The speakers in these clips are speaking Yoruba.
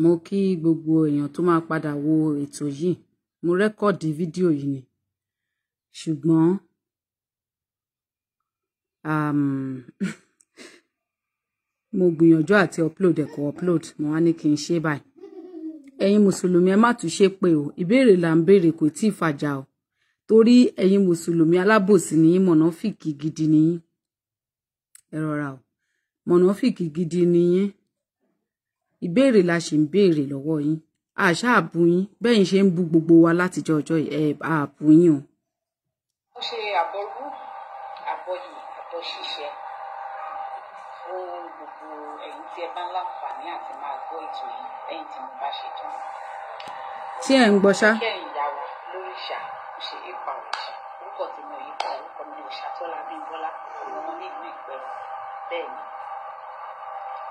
mo kí gbogbo èèyàn tó máa padà wo ètò yìí. Mo rẹ́kọ̀dì fídíò yìí ni ṣùgbọ́n mo gbìyànjú àti upload ẹ̀kọ́ upload mo wá ní kí n ṣe báyìí. Ẹ̀yin mùsùlùmí ẹ má tún ṣe pé o, ìbéèrè là ń béèrè kò tí ì fàjà o, torí ẹ̀yin mùsùlùmí alábòsí ni yín, mọ̀nàfíkì gidi ni yín. Ẹ rọra o, mọ̀nàfíkì gidi ni yín. Ìbéèrè la ṣì ń béèrè lọ́wọ́ yín, àṣà àbú yín bẹ́yìn ṣe ń bú gbogbo wa látijọ́ ọjọ́ àbú yín o. Ó ṣe àbọ̀rú àbọ̀yì àbọ̀ṣiṣẹ́ fún gbogbo ẹ̀yin tí ẹ bá ń láǹfààní àti máa gbọ́ ètò yìí lẹ́yìn tí mo bá ṣe tán. Tí ẹ ń gbọ́ ṣá. Kẹ́yìn ìyàwó lórí ìṣà ó ṣe é pa òrìṣà, orúkọ tí mo yí pa orúkọ mi òrìṣà Tọ́lá Bímbọ́lá ọmọ nílùú Ìpẹ́rù, bẹ́ẹ̀ ni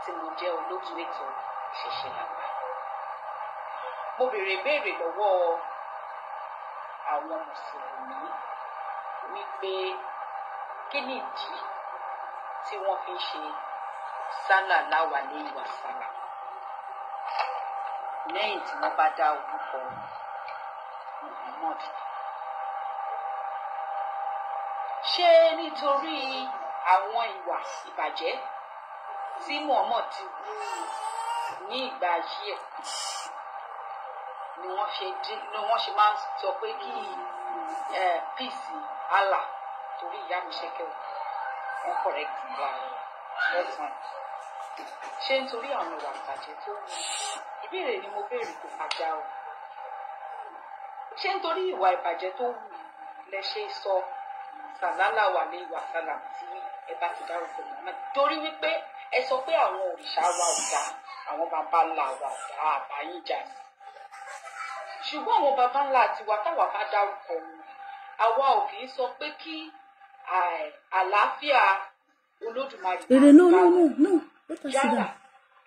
tí mo jẹ́ olóòtú ètò Ìṣẹ̀ṣe Làgbà. Mo béèrè lọ́wọ́ àwọn mùsùlùmí wípé kí ni ìdí tí wọ́n fi ń ṣe sálàláwà ní ìwà sálà lẹ́yìn tí wọ́n bá dá orúkọ Muhammad. Ṣé nítorí àwọn ìwà ìbàjẹ́ tí Muhammad ti wù ní ìgbà ayé ẹ̀ ni wọ́n ṣe máa ń sọ pé kí peace Allah, torí ìyá mi ṣẹ́kẹ̀ wọ́n correct lọ́sàn. Ṣé nítorí àwọn ìwà ìbàjẹ́ tó wù? Ìbéèrè ni mo béèrè kò fàjà o. Ṣé nítorí ìwà ìbàjẹ́ tó wù lẹ ṣe sọ sàlálàwà ní ìwà sálà tí ẹ bá ti dárúkọ Muhammad? Torí wípé ẹ sọ pé àwọn òrìṣà wa ò dá, àwọn baba ńlá wa ò dá, àbáyín jà sí. Ṣùgbọ́n àwọn baba ńlá tiwa táwa bá dárúkọ wọn, àwa ò kì í sọ pé kí àlàáfíà Olódùmarè yálà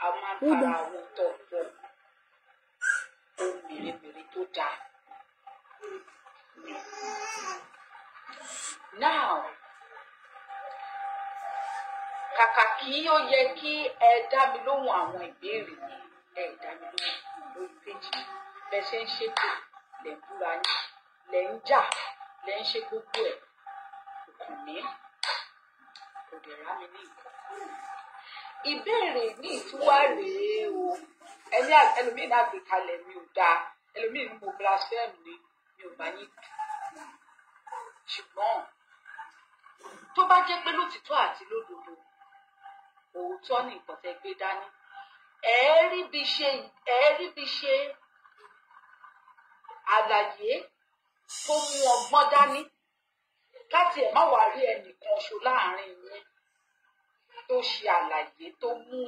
a máa ń para àwọn tọ̀pọ̀ ohun mèremère tó dáa. Now, kàkà kí ó yẹ kí ẹ dá mi lóhùn àwọn ìbéèrè yẹn, ẹ dá mi lóhùn lórí péjì. Lẹ ṣe ń ṣètò, lẹ ń búra yín, lẹ ń jà, lẹ ń ṣe gbogbo ẹ̀. Òkùn mi kò dẹ̀ rá mi ní nǹkan. Ìbéèrè ní ìtúwá rèé o. Ẹlòmíì náà gbé kalẹ̀ mi ò dáa, ẹlòmíì ní mo blaspheme ni mi ò bá yín dùn. Ṣùgbọ́n tó bá jẹ́ pé lótìtọ́ àti lódodo òótọ́ ní nǹkan tẹ́ gbé dání, ẹ rí bí ṣe àlàyé tó mú ọgbọ́n dání láti ẹ̀ má wá rí ẹnìkan ṣo láàrin yín tó ṣe àlàyé tó mú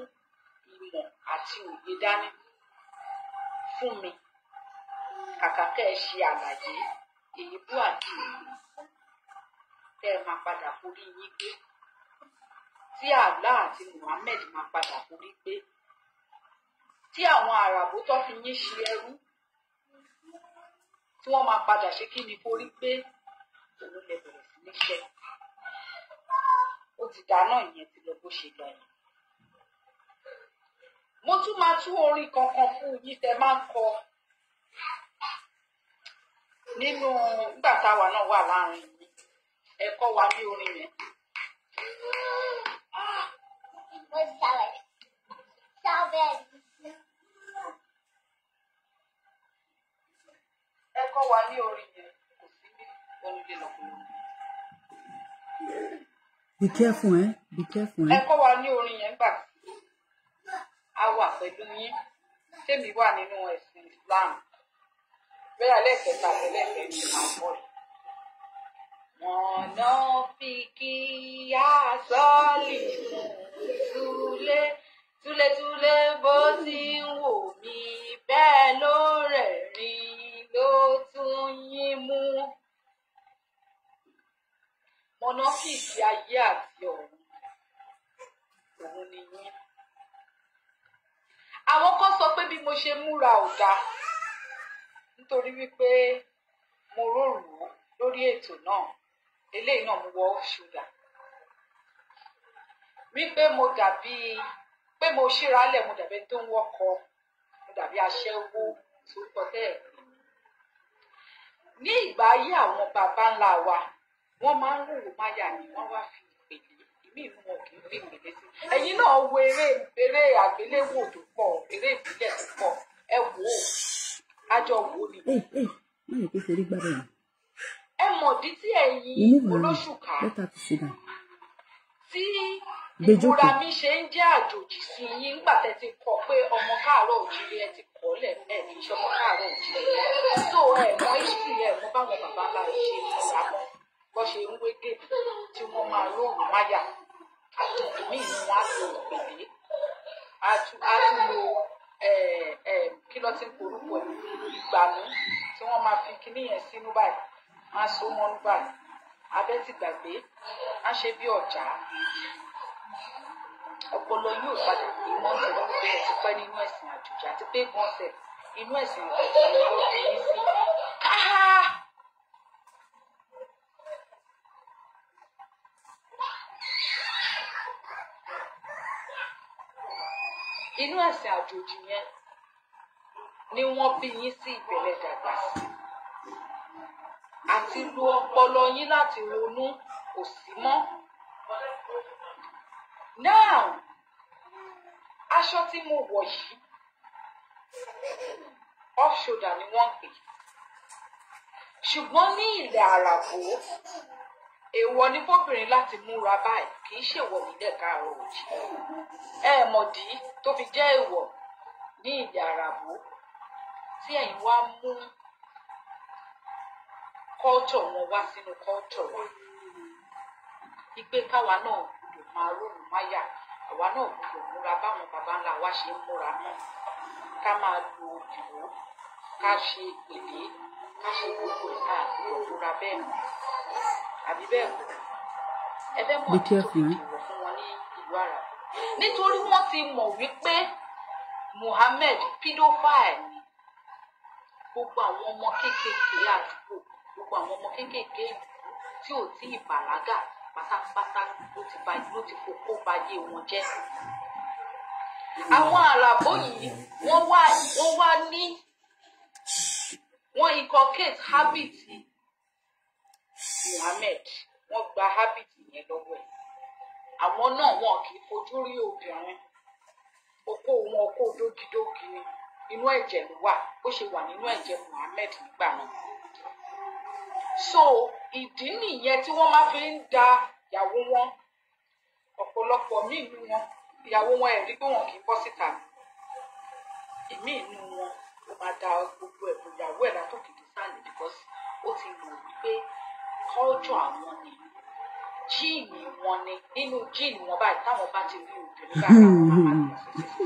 ìmọ̀ àti òye dání fún mi. Kàkà kẹ́ ẹ ṣe àlàyé èébú àti èébú tẹ́ ẹ máa padà forí yín gbé, tí Allah àti Muhammad máa padà forí gbé, tí àwọn àràbó tó fi yín ṣe ẹrú tí wọ́n máa padà ṣe kí ni forí gbé, òun lè bẹ̀rẹ̀ sí ní ṣe. Ó ti dáná ìyẹn ti lọ bó ṣe lọ yẹn. Mo tún máa tú orin kankan fún yín tẹ́ máa ń kọ nínú nígbà táwa náà wà láàrin yín. Ẹ kọ́ wa ní orin yẹn. Ẹ kọ́ wa ní orin yẹn, kò sí bí orin lè lọ́kùnrin. Be careful, be careful. Ẹ kọ́ wa ní orin yẹn gbà á wà pẹ̀lú yín. Tèmi wà nínú ẹ̀sìn Islam. Bẹ́ẹ̀ lẹ́ẹ̀kẹta lẹ́lẹ́kẹ̀ẹ́ ní máa bọ̀ rẹ̀. Mọ̀nàfíkì àsọ́ọ̀lì túlétúlé bó ti ń wò mí bẹ́ẹ̀ ló rẹ̀rìn ló tún yín mú. Mọ̀nàfíkì ayé àti ọ̀run òun ni yín. Àwọn kan sọ pé bí mo ṣe múra ò dáa nítorí wípé mo rorò lórí ètò náà, eléyìí náà mo wọ ṣúgà, wípé mo dàbí pé mo ṣíralẹ̀, mo dàbí tó ń wọkọ̀, mo dàbí aṣẹ́wó tó kọ tẹ́ ẹ̀. Ní ìgbà ayé àwọn baba ńlá wa wọ́n máa ń rò máyà ni wọ́n wá fi ìpèlè ìmí inú wọn kì í fi ìpèlè sí. Ẹ̀yin náà wo eré àgbéléwò tó pọ̀ eré ìbílẹ̀ tó pọ̀ ẹ wò ó àjọ wò ni. Ẹ mọ̀dí tí ẹ̀yin olóṣùká tí ìmúra mi ṣe ń jẹ́ àjòjì sí yín nígbà tẹ́ ti kọ pé ọmọ káàárọ̀ òjìrì ẹ ti kọ́ lẹ̀ ẹ̀ kì í ṣe ọmọ káàárọ̀ òjìrì tó ẹ̀ mọ ìṣì ẹ̀ mọ báwọn bàbá ńlá yìí ṣe ń múra mọ́ bọ́ ṣe ń wé gèdè tí wọ́n máa lóòrùn máyà ìmí ni wọ́n á lo ìpèlè á tún lo kí ló ti ń porúkọ ìgbàmú tí wọ́n máa fi kíní yẹn sínú báyìí á so mọ́nú báyìí abẹ́ ti gbàgbé á ṣe bí ọ̀já ọpọlọ yóò padà pé mọ́tò wọn bẹ̀rẹ̀ ti pẹ́ nínú ẹ̀sìn àjòjì àti pé gọ́ọ̀sẹ̀ inú ẹ̀sìn àjòjì ló bí yín sí káá. Inú ẹ̀sìn àjòjì yẹn ni wọ́n bí yín sí ìbẹ̀rẹ̀ dàgbà sí àti lo ọpọlọ yín láti ronú kò sí mọ́. Now aṣọ tí mo wọ̀ yìí off shoulder ni wọ́n pè ṣùgbọ́n ní ilẹ̀ àràbò èèwọ̀ ni fóbìnrin láti múra báyìí kì í ṣèwọ̀ nílẹ̀ káàárọ̀ òjìrì ẹ mọ̀dí tó fi jẹ́ èèwọ̀ ní ilẹ̀ àràbò tí ẹ̀yin wá mú culture wọn wá sínú culture wa ìpè káwa náà gbọ́dọ̀ máa ròrùn máyà àwa náà gbọ́dọ̀ múra báwọn baba ńlá wa ṣe ń múra náà ká máa lo ìró ká ṣe ìpèlè ká ṣe gbogbo ẹ̀ ká gbọ́dọ̀ múra bẹ́ẹ̀ mọ́ àbí bẹ́ẹ̀ kọ́ ẹ bẹ́ẹ̀ mọ̀ tí tó fi dìbò fún wọn ní ìlú àrà nítorí wọ́n ti mọ̀ wípé Muhammed pedophile ni gbogbo àwọn ọmọ kéékèèké àdúgbò gbogbo àwọn ọmọ kéékèèké ìlú tí ò tí ì bàlágà pátápátá ló ti kókó bayé wọn jẹ́. Àwọn àràbó yìí wọ́n wá ní wọ́n inculcate habit Muhammed wọ́n gba habit yẹn lọ́wọ́ ẹ̀. Àwọn náà wọn kì í fojú rí obìnrin okó wọn okó dógidógi ni inú ẹ̀jẹ̀ ló wà bó ṣe wà nínú ẹ̀jẹ̀ Muhammed nígbà náà. So ìdí nìyẹn tí wọ́n máa fi ń da ìyàwó wọn ọ̀pọ̀lọpọ̀ míì nínú wọn ìyàwó wọn ẹ̀rí pé wọn kì í bọ́ síta ìmí inú wọn ó máa da gbogbo ẹ̀bùn ìyàwó ẹ̀ látòkè dé sàlẹ̀ because ó ti mọ̀ wípé culture àwọn ni jíìnì wọn ni nínú jíìnì wọn báyìí táwọn bá ti rí obìnrin báyìí àwọn máa máa lọ sí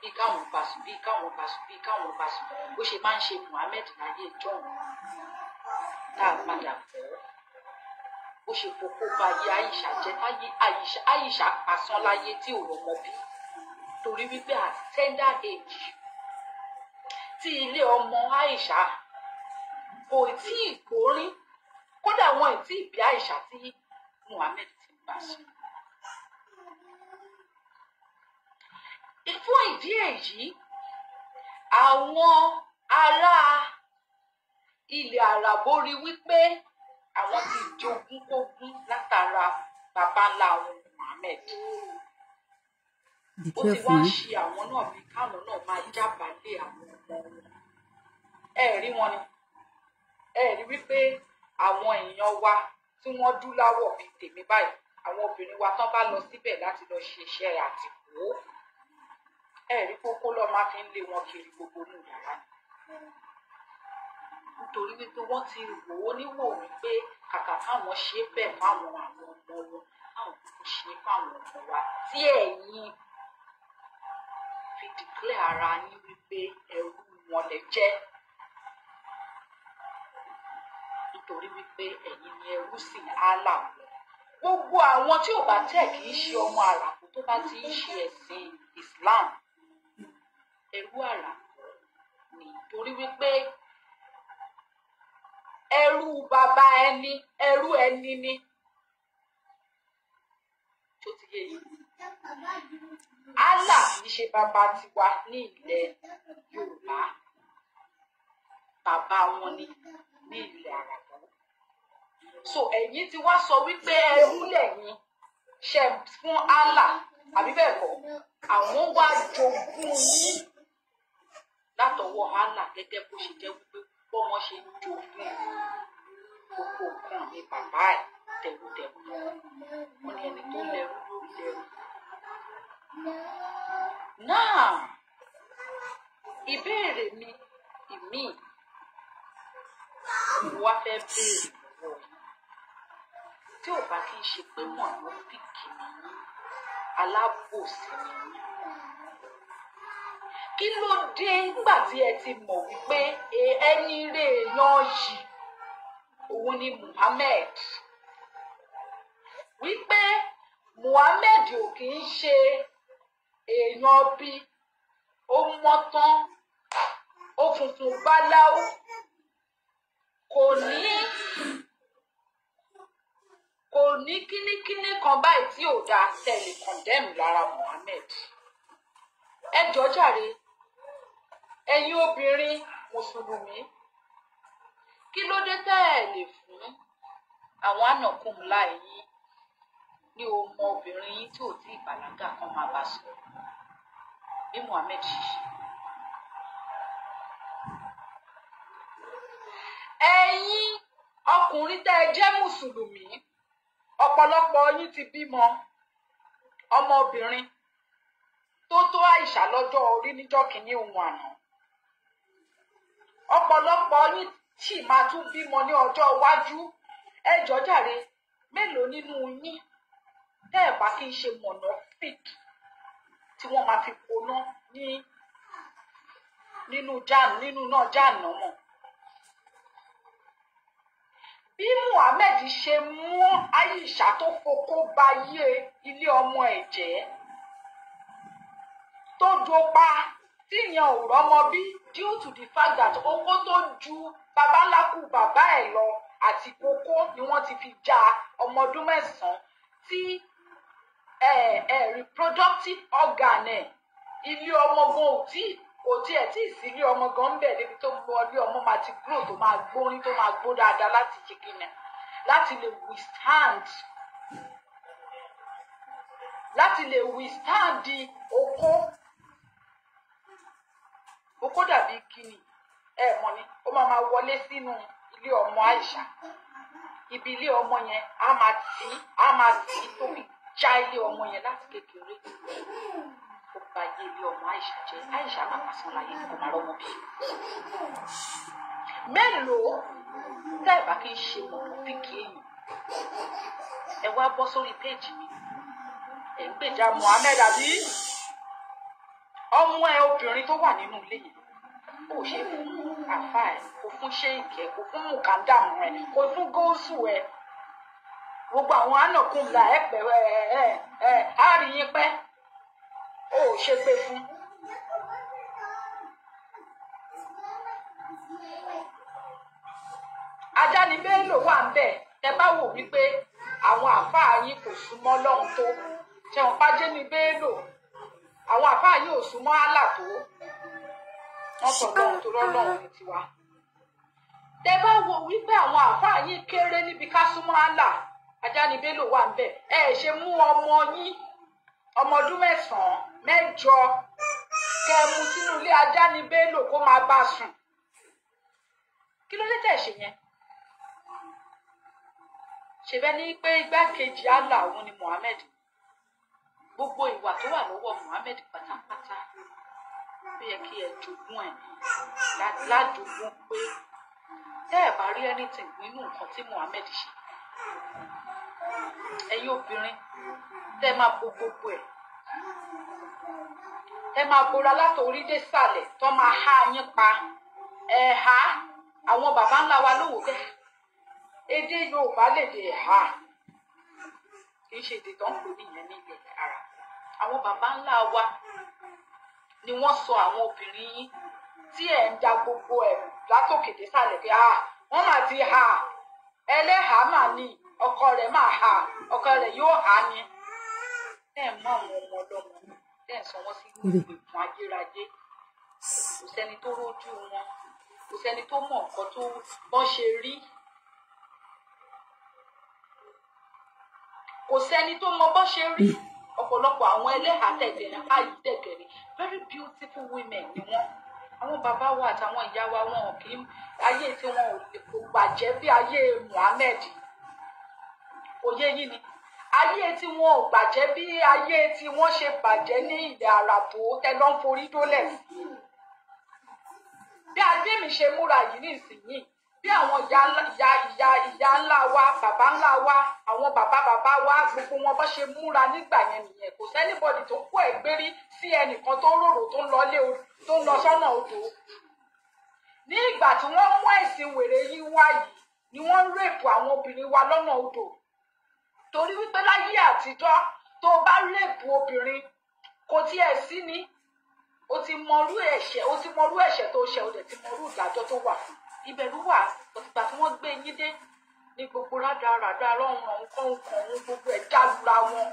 bí káwọn bá sùn bí káwọn bá sùn bí káwọn bá sùn bó ṣe máa ń ṣe Muhammed láyé john tá a padà bọ̀ ó ṣe kókó bá yé Aisha jẹ́ táyé Aisha pasán láyé tí ò rọmọ bí torí wípé at tender age tí ilé ọmọ Aisha kò tí ì gbórín kódà wọn ì tí ì bí Aisha tí Muhammed ti gbà sùn. Fún ìdí èyí àwọn ará ilẹ̀ àràbó rí wípé àwọn ti jogún kógún látara baba ńlá wọn Muhammed ó ti wá ṣe àwọn náà bí káwọn náà máa jábàálẹ̀ àwọn ọmọ wọn ẹ rí wọn ni ẹ rí wípé àwọn èèyàn wa tí wọ́n dúláwọ̀ bíi tèmi báyìí àwọn obìnrin wa tán bá lọ síbẹ̀ láti lọ ṣe iṣẹ́ àtìkú ẹ̀rí kókó lọ́ọ́ máa fi ń lé wọn kiri gbogbo inú yàrá nítorí wípé wọ́n ti wò ó níwò wípé kàkà káwọn ṣe bẹ́ẹ̀ fáwọn àwọn ọmọ wọn káwọn kò ṣe fáwọn ọmọ wa tí ẹ̀yin fi declare ara yín wípé ẹrú wọn lẹ jẹ́ nítorí wípé ẹ̀yin ni ẹrú sì ń hálà wọn. Gbogbo àwọn tí ò bá tẹ̀ kì í ṣe ọmọ àràkù tó bá ti ń ṣe ẹ̀sìn Islam ẹrú àràkù ni torí wípé ẹrú bàbá ẹni ẹrú ẹni ni tó ti yé yìí Allah kì í ṣe bàbá tiwa ní ilẹ̀ Yorùbá, bàbá wọn ní ilẹ̀ Àràbọ̀. So ẹ̀yin ti wá sọ wípé ẹrú lẹ́yìn ṣe fún Allah, àbí bẹ́ẹ̀ kọ́? Àwọn wá jogún yín látọwọ́ Allah gẹ́gẹ́ bó ṣe jẹ́ wípé bọ́mọ ṣe ń jogún gbogbo nǹkan ní bàbá ẹ̀ tẹ̀wùtẹ̀wù. Wọ́n ní ẹni tó lẹ́rú ló lẹ́rú. Náà ìbéèrè mi ìmíì mo wá fẹ́ béèrè lọ́wọ́ yìí. Tí ò bá kí n ṣe pé mọ̀ ló pìkì nìyí, alábòsí nìyí, kí ló dé nígbà tí ẹ ti mọ̀ wípé ẹni rè yan yìí òun ni Muhammad, wípé Muhammad ò kì í ṣe èèyàn bí, ó mọ́ tán, ó funfun báláú, kò ní kíníkíní kan báyìí tí ò dáa tẹ̀lé condemn lára Muhammad. Ẹ jọ̀ọ́ jàre, ẹ̀yin obìnrin mùsùlùmí, kí ló dé tẹ́ ẹ lè fún àwọn ànàkùnmùlá yín ní ọmọ obìnrin yín tí ò tí ì bàlágà kan máa bá sọ̀rọ̀ bí Muhammad ṣiṣẹ́? Ẹ̀yin ọkùnrin tẹ́ ẹ jẹ́ mùsùlùmí, ọ̀pọ̀lọpọ̀ yín ti bímọ ọmọbìnrin tó Àìṣà lọ́jọ́ orí níjọ́ kìíní ohun àná. Ọ̀pọ̀lọpọ̀ yín sì máa tún bímọ ní ọjọ́ iwájú. Ẹ jọ̀ọ́ jàre, mélòó nínú yín tẹ́ ẹ̀ bá kí n ṣe monophic tí wọ́n máa fi koná nínú náà jáàná mọ̀? Bí Muhammad ṣe mú Àìṣà tó fokó ba yé ilé ọmọ ẹ̀ jẹ́, tó jopa tí ìyẹn ò rọ́mọ bí due to the fact that okó tó ju babaláku bàbá ẹ̀ lọ àti kókó ni wọ́n ti fi já ọmọ ọdún 9 tí reproductive organ ẹ̀ ilé ọmọ gan kò tiẹ̀ tí ì sí ilé ọmọ gan ń bẹ̀ débi tó gbọ́ ilé ọmọ máa ti grow tó máa gbórin tó máa gbó dáadáa láti chikinà láti lè withstand di okó dàbí kíni mọ̀ ni ó máa wọlé sínú ilé ọmọ Àìṣà. Ibi ilé ọmọ yẹn á máa tì í tó fi já ilé ọmọ yẹn láti kékeré. Ó bá yé ilé ọmọ Àìṣà jẹ́. Àìṣà máa pàṣẹ láyé kó máa rọ́mọ bí. Mélòó tẹ́ ẹ̀ bá kí n ṣe mọ̀nàfíkì èèyàn, ẹ wá bọ́ sórí péèjì mi, ẹ̀ ń gbèjà Muhammad àbí ọmọ ẹ obìnrin tó wà nínú ilé yẹn. Ó ṣe fún àfà ẹ, kò fún ṣéìkì ẹ, kò fún mùkàndàmù ẹ, kò fún góòsù ẹ. Gbogbo àwọn ànàkùnlà ẹ pẹ á rí yín pẹ́. Ó ṣe pé fún. Ajani Bello wà ń bẹ̀, tẹ bá wò wípé àwọn àfáà yín kò súnmọ́ Ọlọ́run tó, ṣe wọn pa Ajani Bello, àwọn àfáà yín ò súnmọ́ Allah tó, wọ́n sọ lọ́run tó rọ́lọ́run ní tiwa. Tẹ bá wò wípé àwọn àfáà yín kéré níbi ká súnmọ́ Allah, Ajani Bello wà ń bẹ̀, ẹ ṣe mú ọmọ yín ọmọ ọdún 9, 8 kẹ mú sínú ilé Ajani Bello kó máa bá sùn. Kí ló dé tẹ̀ ṣe yẹn? Ṣebẹ́ ní pé igbákejì Allah òun ni Muhammad. Gbogbo ìwà tó wà lọ́wọ́ Muhammad pátápátá ó yẹ kí ẹ jogún ẹ̀ ládùúgbò pé tẹ́ ẹ̀ bá rí anything nínú nǹkan tí Muhammad ṣe. Ẹ̀yin obìnrin tẹ́ ẹ máa bo gbogbo ẹ̀, ẹ máa bora látòrí dé sàlẹ̀ tó máa há yín pa. Ẹ̀há àwọn bàbá ńlá wa ló wò bẹ́ẹ̀. Èdè Yorùbá lè dè ẹ̀há, kì í ṣe èdè tó ń pè nìyẹn ní ilẹ̀ ara. Àwọn bàbá ńlá wa ni wọ́n sọ àwọn obìnrin yín tí ẹ̀ ń da gbogbo ẹ̀ látòkè dé sàlẹ̀ pé wọ́n máa ti hà, ẹlẹ́hàá mà ní, ọkọ rẹ̀ máa hà, ọkọ rẹ̀ yóò hà ní. Ẹ mọ àwọn ọmọ ọlọ́mọ tẹ́ ń sọ wọ́n sí ìgbèkùn ayérayé. Kò sẹ́ni tó rójú wọn, kò sẹ́ni tó mọ̀ nǹkan tó bọ́n ṣe rí, kò sẹ́ni tó mọ bọ́n ṣe rí. Ọ̀pọ̀lọpọ̀ àwọn ẹlẹ́hà tẹ̀tẹ̀ ní àyè tẹ̀gẹ̀rẹ̀ very beautiful women ni wọ́n. Àwọn bàbá wa àtàwọn ìyá wa wọn kì í ayé tí wọn ò lè kó bàjẹ́ bí ayé Muhammed. Òye yìí ni ayé tí wọn ò bàjẹ́ bí ayé tí wọ́n ṣe bàjẹ́ ní ilẹ̀ àràbò tẹ́lọ́ ń forí dólẹ̀ sí. Bí ayé mi ṣe múra yìí ní ìsinyìí, bí àwọn ìyá ńlá wa, bàbá ńlá wa, àwọn bàbá wa, gbogbo wọn bá ṣe múra nígbà yẹn nìyẹn. Kò sẹ́nibọ̀dì tó kó ẹ̀gbérí sí ẹnìkan tó rorò tó ń lọ sọ́nà odò. Ní ìgbà tí wọ́n mú ẹ̀sìn wèrè yìí wá yìí ni wọ́n ń rèpù àwọn obìnrin wa lọ́nà odò. Torí wípé láyé àtijọ́ tó bá rèpù obìnrin kò tiẹ̀ sí ni. O ti mọrú ẹ̀ṣẹ̀ tó ṣe, o dẹ̀ ti mọrú ìdájọ́ tó wà fún. Ìbẹ̀rù wà òtìgbà tí wọ́n gbé yín dé ní gbogbo rádaràdà rọrùn ọ̀hún gbogbo ẹ̀ jálura wọn.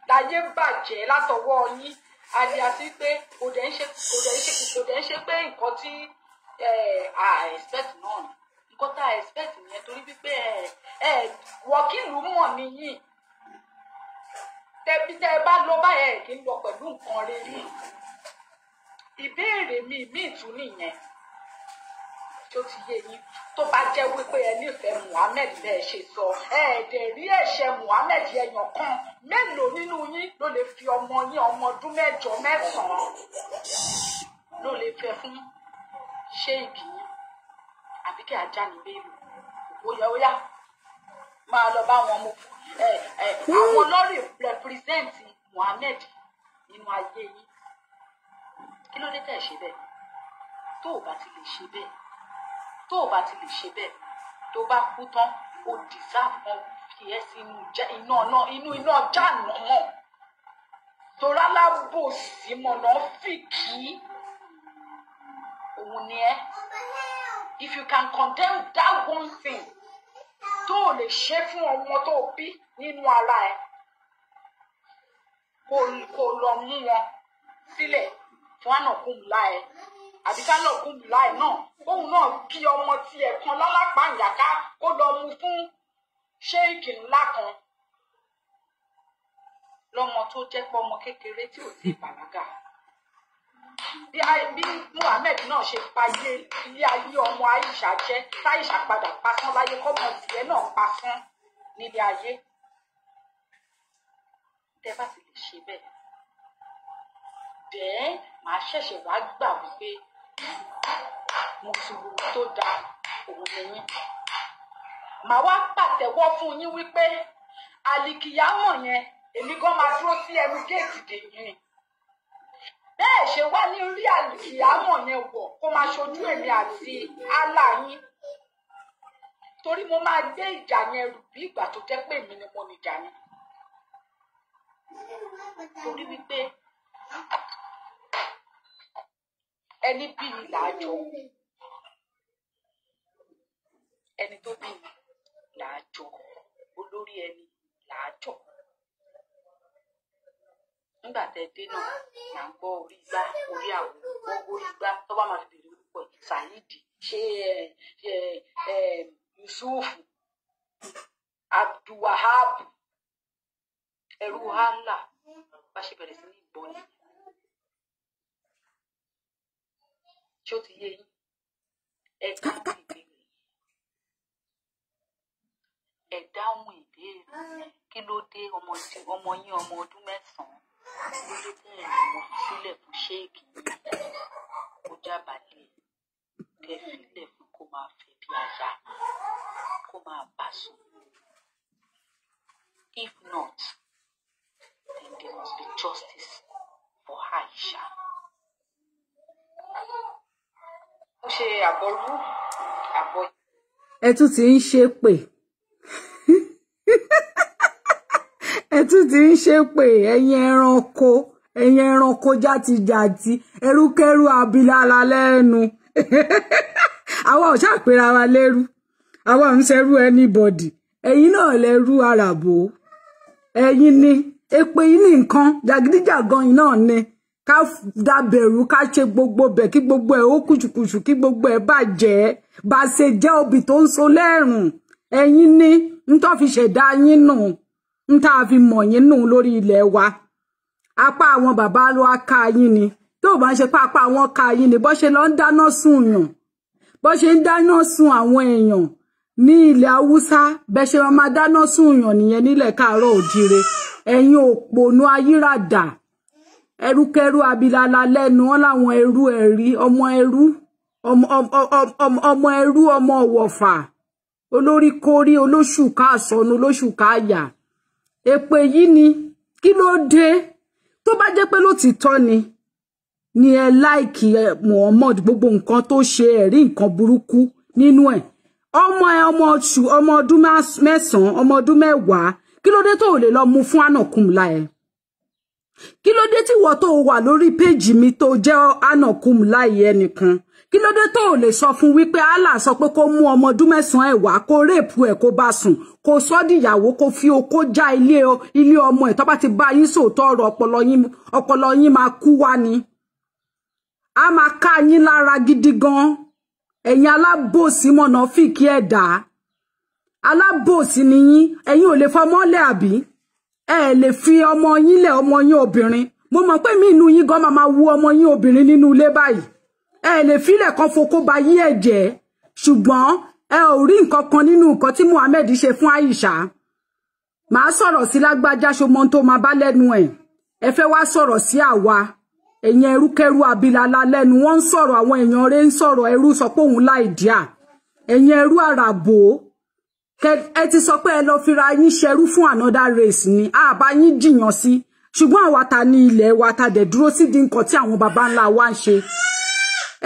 Láyé bàjẹ́ látọwọ́ yín àti pé kò dẹ̀ ń ṣe pé nǹkan tí expect náà ni. Nǹkan tá expect nìyẹn torí wípé wọ́kìlù mọ̀ nìyí. Tẹ́ ẹ bá lọ báyẹn kì í lọ pẹ̀lú nǹkan rere. Ìbéèrè mi tún nìyẹn tó ti yé yín tó bá jẹ́ wípé ẹ nífẹ̀ẹ́ Muhammed bẹ́ẹ̀ ṣe sọ ẹ̀ẹ́dẹ̀ rí ẹ̀ṣẹ̀ Muhammed ẹ̀yàn kan mélòó nínú yín ló lè fi ọmọ yín ọmọ ọdún 8 9 ló lè fẹ́ fún ṣéèkì yín àbí kí ajá ní bẹ́ẹ̀lú óyá máa lọ bá wọn mú àwọn lórí represent Muhammed nínú ayé yín. Kí ló dé tẹ́ ṣe bẹ́ẹ̀? Tó o bá ti lè ṣe bẹ́ẹ̀, tó bá kú tán o deserve kan fi ẹ́ sínú iná jáàmù mọ́. Torá lábòsí mọ̀nà fìkì òun ni ẹ́. If you can condemn that one thing tó o lè ṣe fún ọmọ tó o bí nínú ara ẹ, kó lọ mú wọn sílẹ̀ fún ànàkùnmùlá ẹ àbí kánàkùnmùlá ẹ náà òun náà kí ọmọ tiẹ̀ kan lálápá ìyàká kó lọ mú fún ṣéèkì ńlá kan lọ́mọ tó jẹ́ pé ọmọ kékeré tí ò tíì bàlágà. Bí Muhammed náà ṣe payé ilé ayé ọmọ Aisha jẹ́ táìṣà padà pasán láyé kọ́mọ tiẹ̀ náà pasán nílé ayé. Tẹ́ bá ti lè ṣe bẹ́ẹ̀ bẹ́ẹ̀ màá ṣẹ̀ṣẹ̀ wá gbà wípé Mùsùlùmí tó dáa òun ni yín. Màá wá pàtẹ́wọ́ fún yín wípé àlìkìyámọ̀ yẹn èmi gan máa dúró sí ẹnu géètì dè yín. Bẹ́ẹ̀ ṣe wá ní rí àlìkìyámọ̀ yẹn wọ̀ kó máa ṣojú èmi àti Allah yín. Torí mo máa gbé ìjà yẹn rù bí ìgbà tó jẹ́ pé èmi ni mo nìjà ni. Torí wípé ẹni bí mi làájọ, ẹni tó bí mi làájọ, olórí ẹni làájọ. Nígbà tẹ́ dé náà là ń gbọ́ orí igbá orí àwọ̀ orí igbá tó bá máa fi bèrè orúkọ Saidi ṣé Yusuf Abdulwahab ẹrú hàlà bá ṣe bẹ̀rẹ̀ sí ní ìbọn ni. Ṣé ó ti yé yín? Ẹ dáhùn ìbéèrè. Kí ló dé ọmọ yín ọmọ ọdún 9 ló dé bẹ́ẹ̀ ni mo fi sílẹ̀ fún ṣéèkì kó jábàálẹ̀ kẹ́ fílẹ̀ fún kó máa fẹ́ bí aya kó máa bá sùn. If not, then there must be justice for Aisha. Ó ṣe àbọ̀rú àbọ̀. Ẹ tún ti ń ṣépè. Ẹ tún ti ń ṣépè ẹ̀yin ẹranko játijàti ẹrúkẹ́rú abilala lẹ́nu. Àwa ò ṣàpèrà wa lẹ́rú. Àwa ń ṣerú anybody. Ẹ̀yin náà lẹ́rú àràbò. Ẹ̀yin ni èpè yìí ní nǹkan jàgídíjàgan yìí náà ni ká dá bẹ̀rù ká ṣe gbogbo bẹ̀ kí gbogbo ẹ̀ ó kùṣùkùṣù kí gbogbo ẹ̀ bàjẹ́ bá ṣe jẹ́ obì tó ń so lẹ́rùn ẹ̀yin ní ń tó fi ṣẹ̀dá yín nù ń tá fi mọ̀ yín nù lórí ilẹ̀ wa apá àwọn bàbá wa ká yín ni tó bá ń ṣe pápá àwọn ká yín ni bó ṣe lọ ń dáná sun yàn bó ṣe ń dáná sun àwọn èèyàn ní ilẹ̀ Haúsá bẹ́ ṣe máa dáná sun yàn nìyẹn nílẹ̀ Káàárọ̀ Oòjíire ẹ̀yin òpònú ayírádà ẹrúkẹrú abilala lẹ́nu wọn láwọn ẹrú ẹ̀rí ọmọ ẹrú ọmọ ọ̀wọ̀fà olórí kórí olóṣù káàsọnù olóṣù káàyà èpè yìí ni kí ló dé tó bá jẹ́ pé lótìtọ́ ni ẹ láìkì Muhammad gbogbo nǹkan tó ṣe ẹ̀rí nǹkan burúkú nínú ẹ̀ ọmọ ọdún mẹ́sàn-án ọmọ ọdún mẹ́wàá kí ló dé tó lè lọ mú fún ànàkùnmùlà ẹ̀ kí ló dé tí wọ́n tó wà lórí péjì mi tó jẹ́ ànàkùnmùlà yìí ẹnìkan kí ló dé tó lè sọ fún wípé Allah sọ pé kó mú ọmọ ọdún mẹ́sàn-án ẹ̀ wá kó rèpù ẹ̀ kó bá sùn kó sọ dìyàwó kó fi okó já ilé ọmọ ẹ̀ tó bá ti bá yín sòótọ́ ọ̀rọ̀ ọpọlọ yín máa kú wá ni a máa ká yín lára gidi gan ẹ̀yin alábòsí mọ̀nàfíìkì ẹ̀dá alábòsí ni yín ẹ̀yin ò lè fọmọ́lẹ̀ àbí ẹ lè fi ọmọ yín lẹ̀ ọmọ yín obìnrin mo mọ̀ pé mi inú yín gan máa wu ọmọ yín obìnrin nínú ilé báyìí ẹ lè filẹ̀ kan foko ba yí ẹ̀jẹ̀ ṣùgbọ́n ẹ ò rí nǹkan kan nínú nǹkan tí Muhammed ṣe fún Aisha màá sọ̀rọ̀ sí lágbájá ṣomọ tó máa bá lẹ́nu ẹ fẹ́ wá sọ̀rọ̀ sí àwa ẹ̀yin ẹrúkẹ́rú abilala lẹ́nu wọ́n ń sọ̀rọ̀ àwọn èèyàn rẹ̀ ń sọ̀rọ̀ ẹrú sọ pé òun láìdíà ẹ̀yin ẹrú àràbò ẹ ti sọ pé ẹ lọ fira yín ṣẹrú fún another race ni àbá yín jiyàn sí ṣùgbọ́n àwa ta ní ilẹ̀ wa ta dẹ̀ dúró sí di nǹkan tí àwọn baba ńlá wa ń ṣe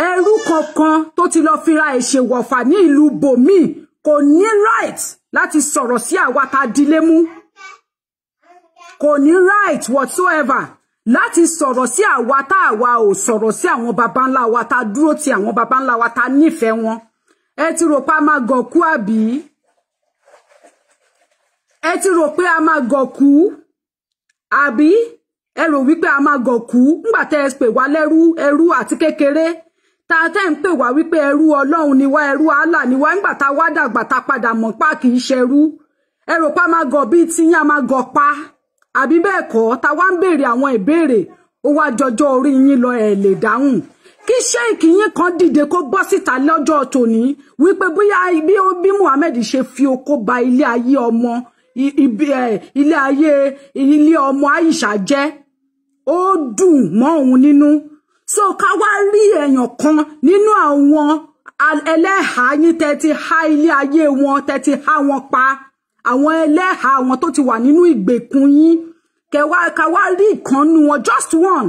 ẹrú kankan tó ti lọ fira ẹ̀ ṣe wọ̀fà ní ìlú bòmí kò ní right láti sọ̀rọ̀ sí àwa ta dilé mú kò ní right whatsoever láti sọ̀rọ̀ sí àwa tá àwa ò sọ̀rọ̀ sí àwọn baba ńlá wa ta dúró ti àwọn baba ńlá wa ta nífẹ̀ẹ́ wọn ẹ ti rò pé a máa gọ̀kú àbí ẹ ti rò pé a máa gọ̀kú àbí ẹ rò wípé a máa gọ̀kú ńgbà tẹ́ ẹ pè wá lẹ́rú ẹrú àti kékeré ta tẹ́ ń pè wá wípé ẹrú Ọlọ́run ni wá ẹrú Allah ni wá ńgbà tá wá dàgbà tá padà mọ̀ pa kì í ṣẹrú ẹ rò pé a máa gọ̀ bí tiyín a máa gọ̀ pa àbí bẹ́ẹ̀ kọ́ ta wá ń béèrè àwọn ìbéèrè ó wá jọjọ́ orí yín lọ ẹ̀ lè dáhùn kí ṣéèkì yín kan dìde kó bọ́ síta lọ́jọ́ tòní wípé bóyá bí Muhammed ṣe fi okó ba ilé ayé ọmọ ilé ọmọ Aisha jẹ́ ó dùn mọ́ òun nínú so ká wá rí èèyàn kan nínú àwọn ẹlẹ́hàá yín tẹ́ ti há ilé ayé wọn tẹ́ ti há wọn pa àwọn ẹlẹ́hàá wọn tó ti wà nínú ìgbèkùn yín ká wá rí ìkànnù wọn just one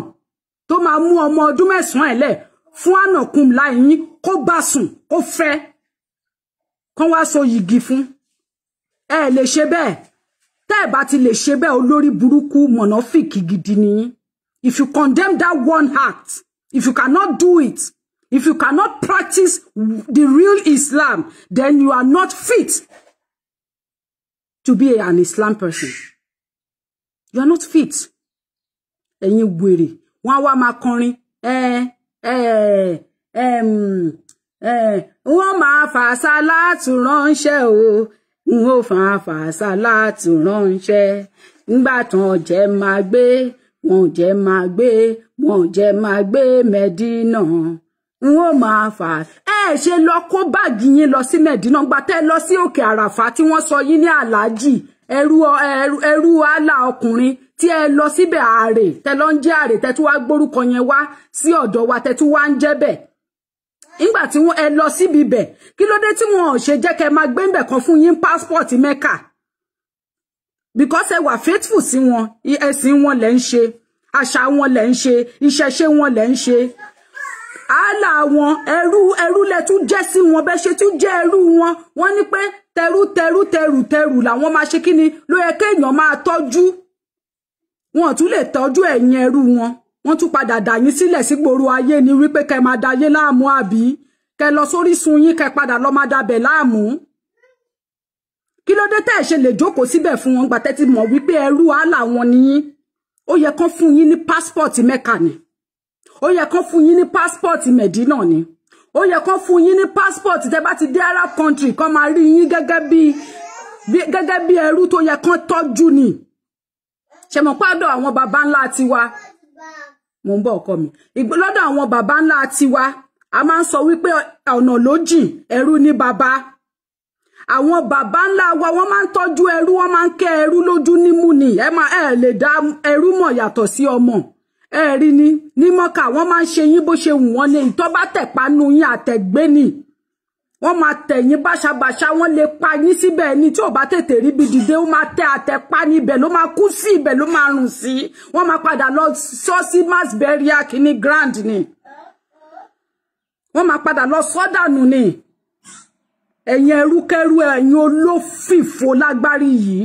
tó máa mú ọmọ ọdún mẹ́sàn-án ẹ̀lẹ́ fún ànàkùn láyín kó bá sùn kó fẹ́ kán wá so yìgì fún ẹ lè ṣe bẹ́ẹ̀ tẹ́ ẹ bá ti lè ṣe bẹ́ẹ̀ olórí burúkú mọ̀nàfíìkì gidi ni if you condemn that one act if you cannot do it if you cannot practice the real Islam then you are not fit to be an Islam person you are not fit ẹ̀yin wèrè wọ́n wá máa kọrin wọ́n máa fà sálátù ránṣẹ́ o n ó fà sálátù ránṣẹ́ ńgbà tán jẹ́ máa gbé wọn jẹ́ máa gbé Mẹ́dínà n ó máa fà ṣe lọ kó báàgì yín lọ sí Mẹ́dínà gbà tẹ́ lọ sí òkè àràfà tí wọ́n sọ yín ní aláàjì ẹrú àlà ọkùnrin tí ẹ lọ síbẹ̀ ààrẹ tẹ́ lọ ń jẹ́ ààrẹ tẹ́ tún wá gbórúkọ yẹn wá sí ọ̀dọ̀ wa tẹ́ tún wá ń jẹ́ bẹ̀ nígbà tí wọ́n ẹ lọ síbi bẹ̀ kí ló dé tí wọ́n ò ṣe jẹ́ kẹ́ máa gbé ń bẹ̀ kan fún yín passport Mẹ́kà because ẹ wà faithful sí wọn ẹ̀sìn wọn lẹ́ ń ṣe àṣà wọn lẹ́ ń ṣe ìṣẹ̀ṣe wọn lẹ́ ń ṣe àlà wọn ẹrú lẹ tún jẹ́ sí wọn bẹ́ ṣe tún jẹ́ ẹrú wọn wọ́n ní pé tẹrú làwọn máa ṣe kíni ló yẹ kéèyàn máa tọ́jú wọn tún lè tọ́jú ẹ̀yin ẹrú wọ́n tún padà dà yín sílẹ̀ sí gbòòrò ayé ni wípé kẹ́ máa dayé láàmú àbí kẹ́ lọ sórí sun yín kẹ́ padà lọ máa dabẹ̀ láàmú kí ló dé tẹ́ ṣe lè jókòó síbẹ̀ fún wọn gbà tẹ́ ti mọ̀ wípé ẹrú àlà wọn ni yín ó yẹ kán fún yín ní passport Mẹ́kà ni ó yẹ kán fún yín ní passport Medina ni ó yẹ kán fún yín ní passport tẹ́ bá ti dé Arab country kán máa rí yín gẹ́gẹ́ bí ẹrú tó yẹ kán tọ́jú ni ṣé mọ̀ pàdọ̀ àwọn baba ńlá tiwa mo ń bọ̀ ọkọ mi lọ́dọ̀ àwọn baba ńlá tiwa a máa ń sọ wípé ọ̀nà ló jìn ẹrú ní baba àwọn baba ńlá wa wọ́n máa ń tọ́jú ẹrú wọ́n máa ń kẹ́ ẹrú lójú nímú ni ẹ lè dá ẹrú mọ̀ yàtọ̀ sí ọmọ ẹ rí ni ní Mọ́kà wọ́n máa ń ṣe yín bó ṣe wù wọ́n ní ìtọ́ bá tẹ̀pánu yín àtẹ̀gbé ni wọ́n máa tẹ̀ yín báṣabàṣá wọ́n lè pa yín síbẹ̀ ni tí ò bá tètè rí bí dìde ó máa tẹ àtẹ̀pá ní ibẹ̀ ló máa kú sí ibẹ̀ ló máa rùn sí wọ́n máa padà lọ sọ sí mass burial kìíní grand ni wọ́n máa padà lọ sọ́dànù ni ẹ̀yin ẹrúkẹ́rú ẹ̀yin olófìfo lágbárí yìí